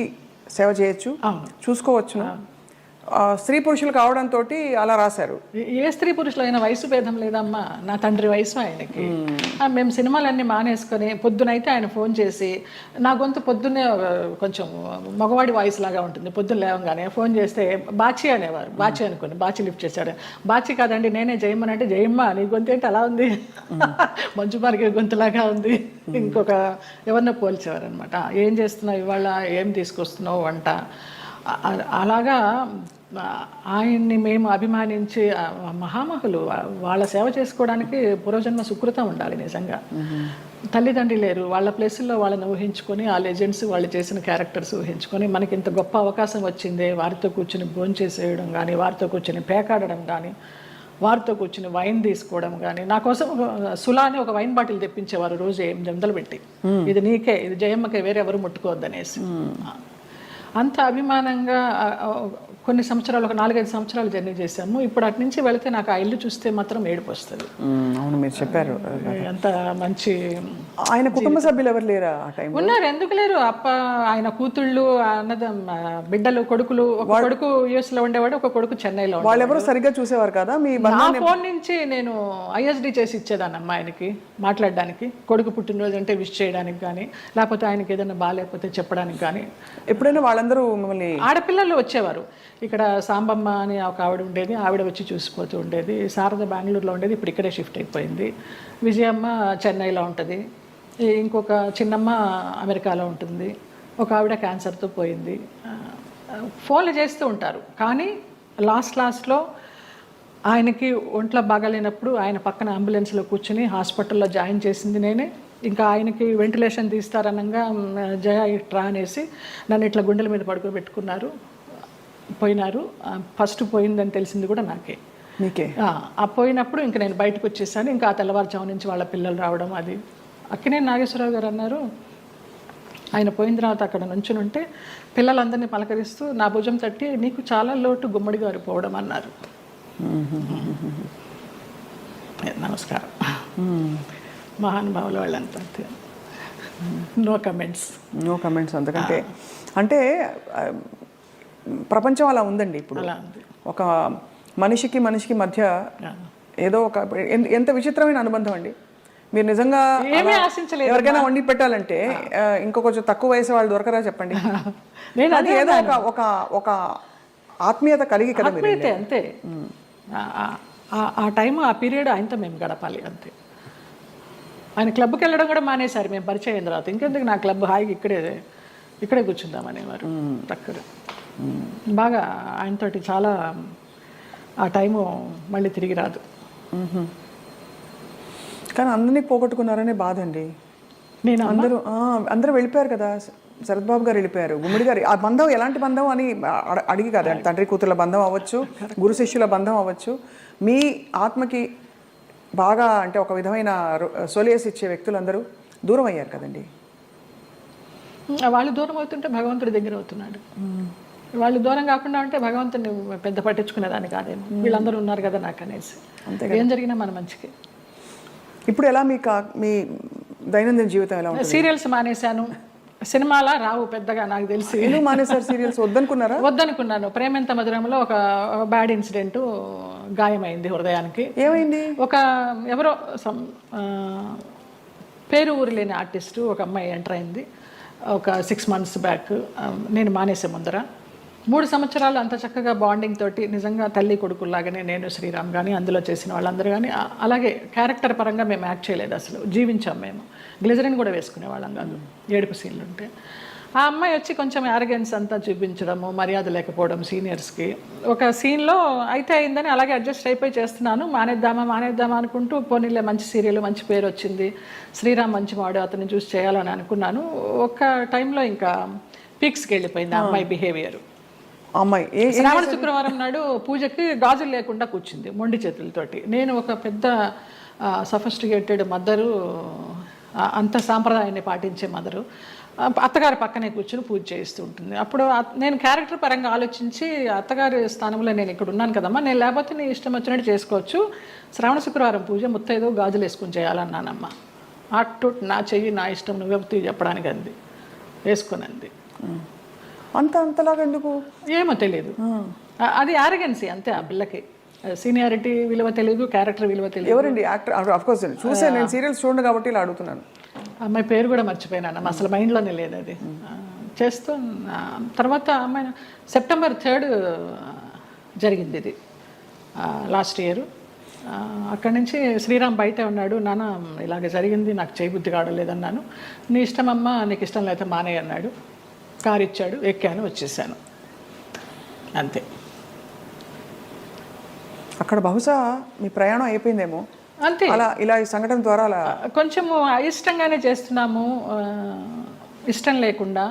సేవ చేయొచ్చు, చూసుకోవచ్చు, స్త్రీ పురుషులు కావడంతో అలా రాశారు. ఏ స్త్రీ పురుషులు అయినా వయసు భేదం లేదమ్మా. నా తండ్రి వయసు ఆయనకి. మేము సినిమాలన్నీ మానేసుకొని పొద్దునైతే ఆయన ఫోన్ చేసి, నా గొంతు పొద్దున్నే కొంచెం మగవాడి వాయిస్ లాగా ఉంటుంది. పొద్దున్న లేవగానే ఫోన్ చేస్తే బాచి అనేవారు. బాచి అనుకుని బాచి లిఫ్ట్ చేశాడు. బాచి కాదండి నేనే జయమ్మని అంటే, జయమ్మ నీ గొంతు ఏంటి అలా ఉంది, మంచు మార్గ గొంతులాగా ఉంది. ఇంకొక ఎవరినో పోల్చేవారు అనమాట. ఏం చేస్తున్నావు ఇవాళ, ఏం తీసుకొస్తున్నావు వంట. అలాగా ఆయన్ని మేము అభిమానించి మహామహులు. వాళ్ళ సేవ చేసుకోవడానికి పూర్వజన్మ సుకృతం ఉండాలి నిజంగా. తల్లిదండ్రి లేరు, వాళ్ళ ప్లేసుల్లో వాళ్ళని ఊహించుకొని, ఆ లెజెండ్స్ వాళ్ళు చేసిన క్యారెక్టర్స్ ఊహించుకొని మనకి ఇంత గొప్ప అవకాశం వచ్చింది. వారితో కూర్చుని భోంచేసేయడం కానీ, వారితో కూర్చుని పేకాడడం కానీ, వారితో కూర్చుని వైన్ తీసుకోవడం కానీ. నా కోసం సులా అని ఒక వైన్ బాటిల్ తెప్పించేవారు రోజు 800 పెట్టి, ఇది నీకే, ఇది జయమ్మకే, వేరే ఎవరు ముట్టుకోవద్దనేసి. అంత అభిమానంగా కొన్ని సంవత్సరాలు, ఒక 4-5 సంవత్సరాలు జర్నీ చేశాము. ఇప్పుడు అటు నుంచి వెళితే నాకు ఆ ఇల్లు చూస్తే మాత్రం ఏడుపు వస్తుంది. అవును, మీరు చెప్పారు. అంత మంచి. ఆయన కుటుంబ సభ్యులు ఎవరు లేరా ఆ టైం? ఉన్నారు, ఎందుకు లేరు. ఆయన కూతుళ్ళు, బిడ్డలు, కొడుకులు. ఒక కొడుకు US లో ఉండేవాడు, ఒక కొడుకు చెన్నైలో. వాళ్ళు ఎవరు సరిగ్గా చూసేవారు కదా? నా ఫోన్ నుంచి నేను ISD చేసి ఇచ్చేదాన్నమ్మా ఆయనకి మాట్లాడడానికి. కొడుకు పుట్టినరోజు అంటే విష్ చేయడానికి కానీ, లేకపోతే ఆయనకి ఏదైనా బాగాలేకపోతే చెప్పడానికి కానీ. ఎప్పుడైనా వాళ్ళందరూ మిమ్మల్ని, ఆడపిల్లలు వచ్చేవారు. ఇక్కడ సాంబమ్మ అని ఒక ఆవిడ ఉండేది, ఆవిడ వచ్చి చూసిపోతూ ఉండేది. శారద బెంగళూరులో ఉండేది, ఇప్పుడు ఇక్కడే షిఫ్ట్ అయిపోయింది. విజయమ్మ చెన్నైలో ఉంటుంది, ఇంకొక చిన్నమ్మ అమెరికాలో ఉంటుంది, ఒక ఆవిడ క్యాన్సర్తో పోయింది. ఫోన్లు చేస్తూ ఉంటారు. కానీ లాస్ట్లో ఆయనకి ఒంట్లో బాగాలేనప్పుడు ఆయన పక్కన అంబులెన్స్లో కూర్చుని హాస్పిటల్లో జాయిన్ చేసింది నేనే. ఇంకా ఆయనకి వెంటిలేషన్ తీస్తారనగా జయ ఇట్రా అనేసి నన్ను ఇట్లా గుండెల మీద పడుకోబెట్టుకున్నారు, పోయినారు. ఫస్ట్ పోయిందని తెలిసింది కూడా నాకే. పోయినప్పుడు ఇంకా నేను బయటకు వచ్చేసాను. ఇంకా ఆ తెల్లవారుజాము నుంచి వాళ్ళ పిల్లలు రావడం, అది అక్కినేని నాగేశ్వరరావు గారు అన్నారు, ఆయన పోయిన తర్వాత అక్కడ నుంచుని ఉంటే పిల్లలందరినీ పలకరిస్తూ నా భుజం తట్టి నీకు చాలా లోటు గుమ్మడి గారు పోవడం అన్నారు. నమస్కారం. మహానుభావుల వాళ్ళంతా నో కమెంట్స్. అంతకంటే అంటే ప్రపంచం అలా ఉందండి ఇప్పుడు. ఒక మనిషికి మధ్య ఏదో ఒక ఎంత విచిత్రమైన అనుబంధం అండి. మీరు నిజంగా ఎవరికైనా వండి పెట్టాలంటే ఇంకో కొంచెం తక్కువ వయసు వాళ్ళు దొరకరా చెప్పండి. అది ఏదో ఒక ఆత్మీయత కలిగి కదా మీరు. అంతే ఆ టైం ఆ పీరియడ్ ఆయనతో మేము గడపాలి అంతే. ఆయన క్లబ్కి వెళ్ళడం కూడా మానేశారు మేము పరిచయం అయిన తర్వాత. ఇంకెందుకు నా క్లబ్ హాయిగా ఇక్కడే కూర్చుందామనేవారు. దగ్గర బాగా ఆయనతోటి చాలా ఆ టైము మళ్ళీ తిరిగి రాదు. కానీ అందరినీ పోగొట్టుకున్నారనే బాధ అండి. నేను అందరూ వెళ్ళిపోయారు కదా. శరత్ బాబు గారు వెళ్ళిపోయారు, గుమ్మడి గారు. ఆ బంధం ఎలాంటి బంధం అని అడిగి కదా, తండ్రి కూతుర్ల బంధం అవ్వచ్చు, గురు శిష్యుల బంధం అవ్వచ్చు. మీ ఆత్మకి బాగా అంటే ఒక విధమైన సొలియస్ ఇచ్చే వ్యక్తులందరూ దూరం అయ్యారు కదండి. వాళ్ళు దూరం అవుతుంటే భగవంతుడి దగ్గర అవుతున్నాడు. వాళ్ళు దూరం కాకుండా ఉంటే భగవంతుని పెద్ద పట్టించుకునేదాన్ని కాదేమో. వీళ్ళందరూ ఉన్నారు కదా నాకు అనేసి. అంతే, ఏం జరిగినా మన మంచికి. ఇప్పుడు ఎలా మీ దైనందిన జీవితం ఎలా ఉంటుంది? సీరియల్స్ మానేశాను. సినిమాలా రావు పెద్దగా నాకు తెలిసి. ఎందుకు మానేశారు సీరియల్స్? వద్దనుకున్నాను. ప్రేమెంత మధురంలో ఒక బ్యాడ్ ఇన్సిడెంట్, గాయమైంది హృదయానికి. ఏమైంది? ఎవరో పేరు ఊరు లేని ఆర్టిస్టు ఒక అమ్మాయి ఎంటర్ అయింది ఒక 6 months బ్యాక్. నేను మానేసే ముందర 3 సంవత్సరాలు అంత చక్కగా బాండింగ్ తోటి నిజంగా తల్లి కొడుకుల్లాగానే నేను, శ్రీరామ్ కానీ అందులో చేసిన వాళ్ళందరూ కానీ అలాగే క్యారెక్టర్ పరంగా మేము యాక్ట్ చేయలేదు అసలు. జీవించాం మేము. గ్లిజరిన్ కూడా వేసుకునేవాళ్ళం కాదు ఏడుపు సీన్లు ఉంటే. ఆ అమ్మాయి వచ్చి కొంచెం యారగెన్స్ అంతా చూపించడము, మర్యాద లేకపోవడం సీనియర్స్కి. ఒక సీన్లో అయితే అయిందని అలాగే అడ్జస్ట్ అయిపోయి చేస్తున్నాను. మానేద్దామా అనుకుంటూ పోనీలే మంచి సీరియల్, మంచి పేరు వచ్చింది, శ్రీరామ్ మంచి వాడు, అతన్ని చూసి చేయాలని అనుకున్నాను. ఒక టైంలో ఇంకా పీక్స్కి వెళ్ళిపోయింది ఆ అమ్మాయి బిహేవియర్. శ్రావణ శుక్రవారం నాడు పూజకి గాజులు లేకుండా కూర్చుంది మొండి చేతులతోటి. నేను ఒక పెద్ద సఫిస్టికేటెడ్ మదరు, అంత సాంప్రదాయాన్ని పాటించే మదరు, అత్తగారి పక్కనే కూర్చుని పూజ చేస్తూ ఉంటుంది. అప్పుడు నేను క్యారెక్టర్ పరంగా ఆలోచించి అత్తగారి స్థానంలో నేను ఇక్కడ ఉన్నాను కదమ్మా, నేను లేకపోతే నీ ఇష్టం వచ్చినట్టు చేసుకోవచ్చు, శ్రావణ శుక్రవారం పూజ ముత్తైదో గాజులు వేసుకుని చేయాలన్నానమ్మా. అటు నా చెయ్యి నా ఇష్టం నువ్వు చెప్పడానికి అంది, వేసుకునంది. అంతలాగా ఎందుకు ఏమో తెలియదు. అది ఆరగెన్సీ అంతే. ఆ పిల్లకి సీనియారిటీ విలువ తెలియదు, క్యారెక్టర్ విలువ తెలియదు. ఎవరండి యాక్టర్? ఆఫ్ కోర్స్ చూసాను, నేను సీరియల్స్ చూడండి కాబట్టి ఇలా అడుగుతున్నాను. అమ్మాయి పేరు కూడా మర్చిపోయినాను, అసలు మైండ్లోనే లేదు అది. చేస్తూ తర్వాత అమ్మాయి September 3 జరిగింది ఇది లాస్ట్ ఇయర్. అక్కడి నుంచి శ్రీరామ్ బయటే ఉన్నాడు. నాన్న ఇలాగ జరిగింది, నాకు చేయబుద్ధి కావడలేదన్నాను. నీ ఇష్టం అమ్మ, నీకు ఇష్టం లేకపోతే మానే అన్నాడు. కారు ఇచ్చాడు, ఎక్కాను, వచ్చేసాను అంతే. అక్కడ బహుశా మీ ప్రయాణం అయిపోయిందేమో అంతే. అలా ఇలా ఈ సంఘటన ద్వారా అలా కొంచెము అయిష్టంగానే చేస్తున్నాము, ఇష్టం లేకుండా.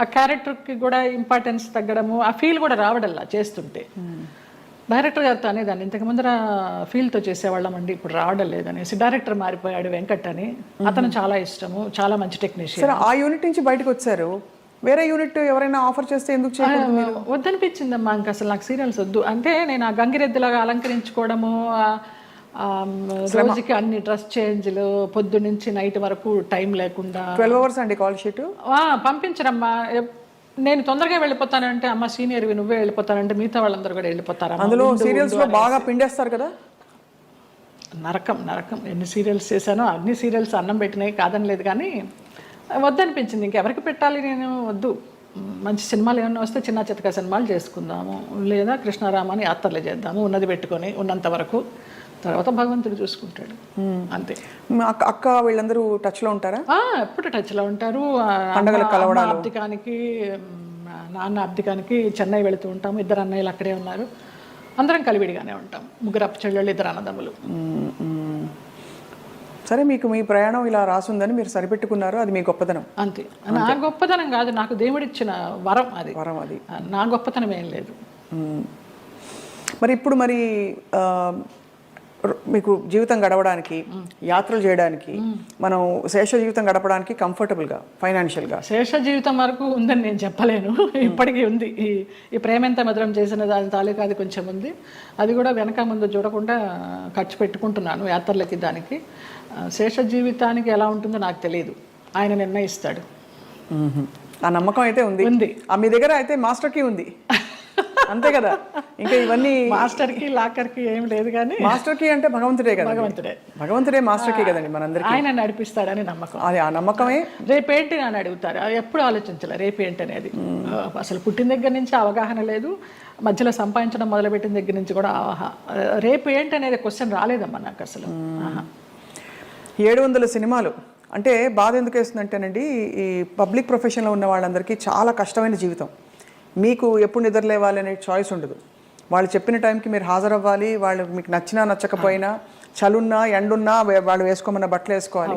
ఆ క్యారెక్టర్కి కూడా ఇంపార్టెన్స్ తగ్గడము, ఆ ఫీల్ కూడా రావడల్లా చేస్తుంటే. డైరెక్టర్ గారితో అనేదాన్ని, ఇంతకు ముందర ఫీల్తో చేసేవాళ్ళం అండి, ఇప్పుడు రావడం లేదనేసి. డైరెక్టర్ మారిపోయాడు వెంకట్ అని, అతను చాలా ఇష్టము, చాలా మంచి టెక్నీషియన్. ఆ యూనిట్ నుంచి బయటకు వచ్చారు, వేరే యూనిట్ ఎవరైనా ఆఫర్ చేస్తే ఎందుకు చేయకూడదు? వద్దనిపించిందమ్మా, ఇంకా అసలు నాకు సీరియల్స్ వద్దు. అంటే నేను ఆ గంగిరెద్దులాగా అలంకరించుకోవడము, రోజుకి అన్ని డ్రెస్ చేంజ్లు, పొద్దు నుంచి నైట్ వరకు టైం లేకుండా. 12 hours అండి కాల్ షీట్. పంపించరమ్మా. నేను తొందరగా వెళ్ళిపోతానంటే, అమ్మ సీనియర్వి నువ్వే వెళ్ళిపోతానంటే మిగతా వాళ్ళందరూ కూడా వెళ్ళిపోతారు. అందులో సీరియల్స్లో బాగా పిండేస్తారు కదా. నరకం. ఎన్ని సీరియల్స్ చేశానో అన్ని సీరియల్స్ అన్నం పెట్టినాయి కాదనలేదు, కానీ వద్దనిపించింది. ఇంకెవరికి పెట్టాలి, నేను వద్దు. మంచి సినిమాలు ఏమైనా వస్తే చిన్న చితక సినిమాలు చేసుకుందాము, లేదా కృష్ణారామాని యాత్రలు చేద్దాము, ఉన్నది పెట్టుకొని ఉన్నంత వరకు. తర్వాత భగవంతుడు చూసుకుంటాడు అంతే. అక్క వీళ్ళందరూ టచ్లో ఉంటారా? ఎప్పుడు టచ్లో ఉంటారు. అబ్దికానికి, నాన్న అబ్దికానికి చెన్నై వెళుతూ ఉంటాము. 2 అన్నయ్యలు అక్కడే ఉన్నారు. అందరం కలివిడిగానే ఉంటాం. 3 అప్పచెల్లెళ్ళు, 2 అన్నదమ్ములు. సరే, మీకు మీ ప్రయాణం ఇలా రాసుందని మీరు సరిపెట్టుకున్నారు, అది మీ గొప్పతనం అంతే. నా గొప్పతనం కాదు, నాకు దేవుడిచ్చిన వరం అది. నా గొప్పతనం ఏం లేదు. మరి ఇప్పుడు మీకు జీవితం గడవడానికి, యాత్రలు చేయడానికి, మనం శేష జీవితం గడపడానికి కంఫర్టబుల్గా ఫైనాన్షియల్గా? శేష జీవితం వరకు ఉందని నేను చెప్పలేను, ఇప్పటికీ ఉంది. ఈ ప్రేమెంత మధురం చేసిన దాని తాలూకా అది కొంచెం ఉంది. అది కూడా వెనక ముందు చూడకుండా ఖర్చు పెట్టుకుంటున్నాను యాత్రలకి, దానికి. శేష జీవితానికి ఎలా ఉంటుందో నాకు తెలియదు, ఆయన నిర్ణయిస్తాడు. ఆ నమ్మకం అయితే ఉంది. మీ దగ్గర అయితే మాస్టర్ కీ ఉంది అంతే కదా? ఇంకా ఇవన్నీ మాస్టర్ కి లాకర్ కి ఏం లేదు, కానీ మాస్టర్ కీ అంటే భగవంతుడే కదా, భగవంతుడే మాస్టర్ కీ కదండి మనందరికీ. ఆయన నడిపిస్తాడని నమ్మకం. అది ఆ నమ్మకమే. రేపేంటి అని అడుగుతారు, ఎప్పుడు ఆలోచించాలి రేపేంటి అనేది. అసలు పుట్టిన దగ్గర నుంచి అవగాహన లేదు, మధ్యలో సంపాదించడం మొదలుపెట్టిన దగ్గర నుంచి కూడా రేపు ఏంటి అనేది క్వశ్చన్ రాలేదమ్మా నాకు అసలు. 700 సినిమాలు అంటే బాధ ఎందుకు వేస్తుందంటేనండి, ఈ పబ్లిక్ ప్రొఫెషన్లో ఉన్న వాళ్ళందరికీ చాలా కష్టమైన జీవితం. మీకు ఎప్పుడు నిద్ర లేవాలి అనే చాయిస్ ఉండదు. వాళ్ళు చెప్పిన టైంకి మీరు హాజరవ్వాలి, వాళ్ళు మీకు నచ్చినా నచ్చకపోయినా, చలున్నా ఎండున్నా వాళ్ళు వేసుకోమన్న బట్టలు వేసుకోవాలి.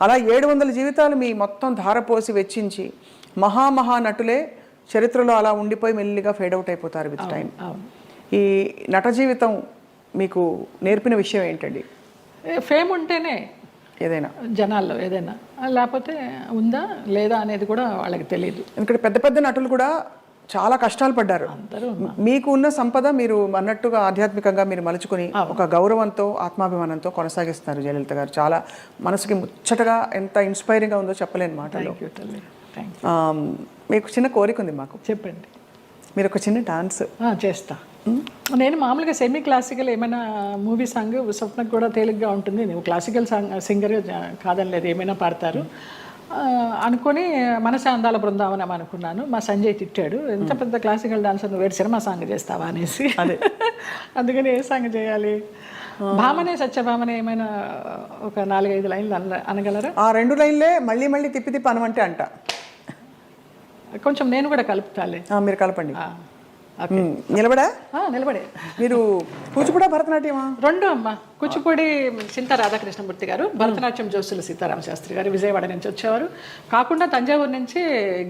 అలా 700 జీవితాలు మీ మొత్తం ధారపోసి వెచ్చించి మహా నటులే చరిత్రలో అలా ఉండిపోయి మెల్లిగా ఫేడ్ అవుట్ అయిపోతారు విత్ టైం. ఈ నట జీవితం మీకు నేర్పిన విషయం ఏంటండి? ఫేమ్ ఉంటేనే ఏదైనా జనాల్లో ఏదైనా, లేకపోతే ఉందా లేదా అనేది కూడా వాళ్ళకి తెలియదు. ఎందుకంటే పెద్ద పెద్ద నటులు కూడా చాలా కష్టాలు పడ్డారు. మీకు ఉన్న సంపద మీరు అన్నట్టుగా ఆధ్యాత్మికంగా మీరు మలుచుకొని ఒక గౌరవంతో ఆత్మాభిమానంతో కొనసాగిస్తున్నారు జయలలిత గారు. చాలా మనసుకి ముచ్చటగా, ఎంత ఇన్స్పైరింగ్గా ఉందో చెప్పలేని మాటలు. మీకు చిన్న కోరిక ఉంది మాకు. చెప్పండి. మీరు ఒక చిన్న డాన్స్ చేస్తా. నేను మామూలుగా సెమీ క్లాసికల్ ఏమైనా మూవీ సాంగ్ స్వప్నకు కూడా తేలిగ్గా ఉంటుంది. నువ్వు క్లాసికల్ సింగర్ కాదని లేదు, ఏమైనా పాడతారు అనుకొని మనసే అందాల బృందావనం అనుకున్నాను. మా సంజయ్ తిట్టాడు, ఎంత పెద్ద క్లాసికల్ డాన్సర్ నువ్వు సినిమా సాంగ్ చేస్తావా అనేసి. అందుకని ఏ సాంగ్ చేయాలి? భామనే సత్యభామనే ఏమైనా ఒక 4-5 లైన్లు అనగలరా? ఆ 2 లైన్లే మళ్ళీ మళ్ళీ తిప్పి అనమంటే అంట. కొంచెం నేను కూడా కలుపుతాలే. మీరు కలపండి. నిలబడే మీరు కూచిపూడి భరతనాట్యమా? 2 అమ్మ. కూచిపూడి చింత రాధాకృష్ణమూర్తి గారు, భరతనాట్యం జోసులు సీతారామ శాస్త్రి గారు విజయవాడ నుంచి వచ్చేవారు. కాకుండా తంజావూరు నుంచి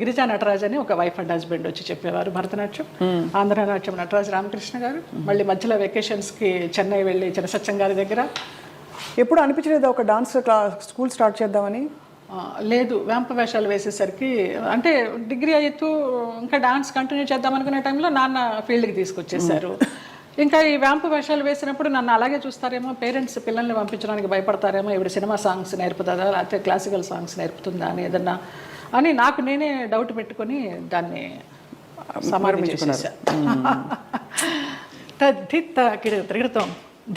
గిరిజా నటరాజ్ అని ఒక వైఫ్ అండ్ హస్బెండ్ వచ్చి చెప్పేవారు భరతనాట్యం. ఆంధ్రనాట్యం నటరాజ్ రామకృష్ణ గారు. మళ్ళీ మధ్యలో వెకేషన్స్కి చెన్నై వెళ్ళి చినసత్యం గారి దగ్గర. ఎప్పుడు అనిపించలేదు ఒక డాన్స్ స్కూల్ స్టార్ట్ చేద్దామని? లేదు, వేంప వేషాలు వేసేసరికి, అంటే డిగ్రీ అవుతూ ఇంకా డాన్స్ కంటిన్యూ చేద్దాం అనుకునే టైంలో నాన్న ఫీల్డ్కి తీసుకొచ్చేసారు. ఇంకా ఈ వేంప వేషాలు వేసినప్పుడు నన్ను అలాగే చూస్తారేమో, పేరెంట్స్ పిల్లల్ని పంపించడానికి భయపడతారేమో, ఇవి సినిమా సాంగ్స్ నేర్పుతుందా లేకపోతే క్లాసికల్ సాంగ్స్ నేర్పుతుందా అని ఏదన్నా అని నాకు నేనే డౌట్ పెట్టుకొని దాన్ని సమర్పించేసాను. దిత్త కిడగ తిరుగుతాం,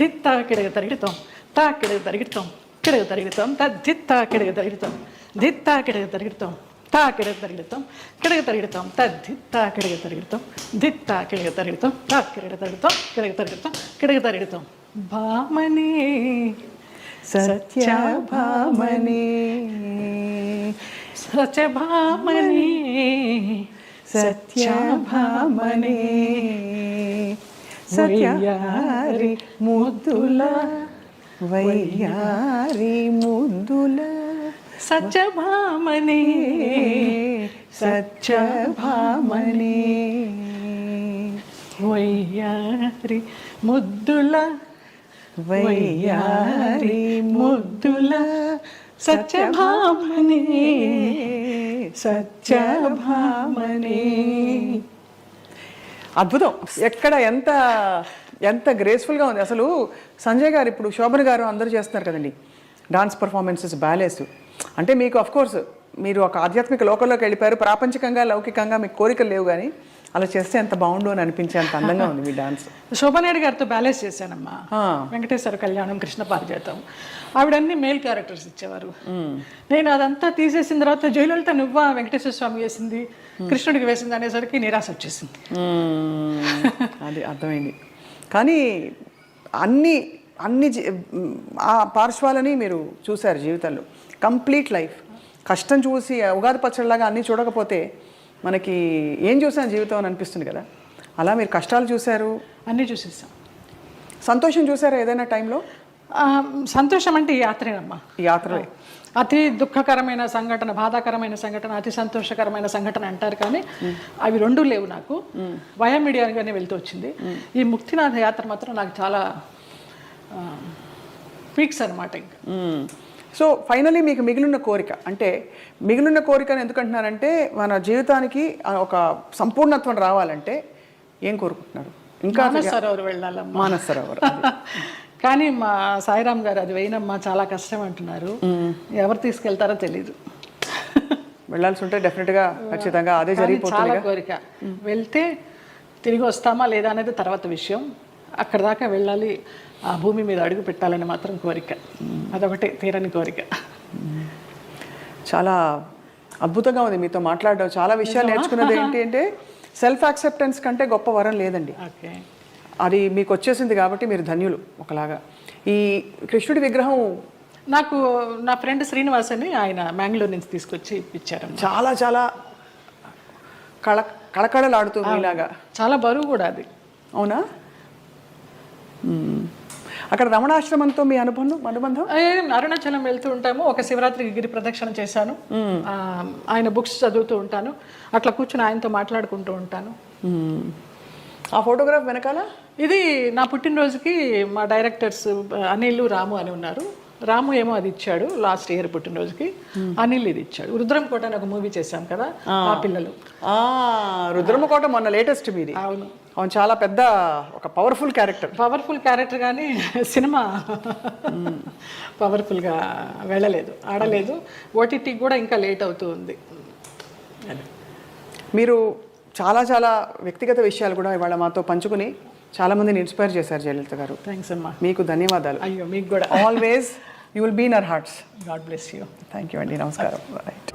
దిత్త కిడగ తిరుగుతాం, తా కిడగ తిరుగుతాం, కిడగ తిరుగుతాం, దిత్త కిడగ తిరుగుతాం, దిత్త కిడగ తిరుగుతాం, తా కిడగ తిరుగుతాం, కిడగ తిరుగుతాం, దిత్త కిడగ తిరుగుతాం, దిత్త కిడగ తిరుగుతాం, తా కిడగ తిరుగుతాం, కిడగ తిరుగుతాం, కిడగ తిరుగుతాం. భామనే సత్యభామనే, సత్యభామనే, సత్యభామనే, సత్యారి ముద్దుల వయ్యారి ముద్దుల సత్యభామనే, సత్యభామనే, వయ్యారి ముద్దుల వయ్యారి ముద్దుల సత్యభామనే, సత్యభామనే. అద్భుతం. ఎక్కడ ఎంత ఎంత గ్రేస్ఫుల్గా ఉంది అసలు. సంజయ్ గారు, ఇప్పుడు శోభన్ గారు అందరూ చేస్తున్నారు కదండి డాన్స్ పర్ఫార్మెన్సెస్, బ్యాలేస్. అంటే మీకు అఫ్కోర్స్ మీరు ఒక ఆధ్యాత్మిక లోకంలోకి వెళ్ళిపోయారు. ప్రాపంచికంగా లౌకికంగా మీకు కోరికలు లేవు, కానీ అలా చేస్తే ఎంత బాగుండు అని అనిపించే అంత అందంగా ఉంది మీ డాన్స్. శోభనాయుడు గారితో బ్యాలెన్స్ చేశానమ్మా. వెంకటేశ్వర కళ్యాణం, కృష్ణ పారిజాతం, ఆవిడన్నీ మేల్ క్యారెక్టర్స్ ఇచ్చేవారు. నేను అదంతా తీసేసిన తర్వాత జయలలిత నువ్వా వెంకటేశ్వర స్వామి వేసింది, కృష్ణుడికి వేసింది అనేసరికి నిరాశ వచ్చేసింది. అది అర్థమైంది. కానీ అన్ని అన్ని ఆ పార్శ్వాలని మీరు చూశారు జీవితంలో. కంప్లీట్ లైఫ్ కష్టం చూసి ఉగాది పచ్చడిలాగా అన్నీ చూడకపోతే మనకి ఏం చూసాను జీవితం అని అనిపిస్తుంది కదా. అలా మీరు కష్టాలు చూశారు, అన్నీ చూసేసాం. సంతోషం చూసారా ఏదైనా టైంలో? సంతోషం అంటే ఈ యాత్రేనమ్మా. ఈ యాత్రలే. అతి దుఃఖకరమైన సంఘటన, బాధాకరమైన సంఘటన, అతి సంతోషకరమైన సంఘటన అంటారు, కానీ అవి 2 లేవు నాకు. వయా మీడియాగానే వెళ్తూ వచ్చింది. ఈ ముక్తినాథ యాత్ర మాత్రం నాకు చాలా పీక్స్ అనమాట ఇంకా. సో ఫైనలీ మీకు మిగిలిన కోరిక అంటే మిగిలిన కోరికను ఎందుకంటున్నారంటే మన జీవితానికి ఒక సంపూర్ణత్వం రావాలంటే ఏం కోరుకుంటున్నారు? ఇంకా మానస్ సరోవర్ వెళ్ళాలమ్మా. మానస్ సరోవర్ కానీ మా సాయిరామ్ గారు అది వేయనమ్మా చాలా కష్టం అంటున్నారు. ఎవరు తీసుకెళ్తారో తెలీదు. వెళ్ళాల్సి ఉంటే డెఫినెట్గా ఖచ్చితంగా అదే జరిగిపోతుంది. చాలా కోరిక. వెళ్తే తిరిగి వస్తామా లేదా అనేది తర్వాత విషయం. అక్కడ దాకా వెళ్ళాలి, ఆ భూమి మీద అడుగు పెట్టాలని మాత్రం కోరిక. అదొకటే తీరని కోరిక. చాలా అద్భుతంగా ఉంది మీతో మాట్లాడడం. చాలా విషయాలు నేర్చుకున్నది ఏంటి అంటే సెల్ఫ్ యాక్సెప్టెన్స్ కంటే గొప్ప వరం లేదండి. ఓకే, అది మీకు వచ్చేసింది కాబట్టి మీరు ధన్యులు. ఒకలాగా ఈ కృష్ణుడి విగ్రహం నాకు నా ఫ్రెండ్ శ్రీనివాస్ అని ఆయన మ్యాంగ్లూర్ నుంచి తీసుకొచ్చి ఇప్పించారు. చాలా చాలా కళకళలాడుతుంది ఇలాగా. చాలా బరువు కూడా అది. అవునా? అక్కడ రమణాశ్రమంతో మీ అనుబంధం? అరుణాచలం వెళ్తూ ఉంటాము. ఒక శివరాత్రికి గిరి ప్రదక్షిణ చేశాను. ఆయన బుక్స్ చదువుతూ ఉంటాను. అట్లా కూర్చుని ఆయనతో మాట్లాడుకుంటూ ఉంటాను. ఆ ఫోటోగ్రాఫ్ వెనకాల ఇది నా పుట్టినరోజుకి మా డైరెక్టర్స్ అనిల్, రాము అని ఉన్నారు. రాము ఏమో అది ఇచ్చాడు లాస్ట్ ఇయర్ పుట్టినరోజుకి. అనిల్ ఇది ఇచ్చాడు. రుద్రంకోట అని ఒక మూవీ చేశాం కదా, ఆ పిల్లలు. రుద్రమకోట మొన్న లేటెస్ట్ మీది. అవును, అవును. చాలా పెద్ద ఒక పవర్ఫుల్ క్యారెక్టర్ కానీ సినిమా పవర్ఫుల్గా వెళ్ళలేదు, ఆడలేదు. ఓటీటీకి కూడా ఇంకా లేట్ అవుతూ ఉంది. మీరు చాలా చాలా వ్యక్తిగత విషయాలు కూడా ఇవాళ మాతో పంచుకుని చాలామందిని ఇన్స్పైర్ చేశారు జయలలిత గారు. థ్యాంక్స్ అమ్మా. మీకు ధన్యవాదాలు. అయ్యో, మీకు కూడా. Always you will be in our hearts. God bless you. Thank you అండి. నమస్కారం. రైట్.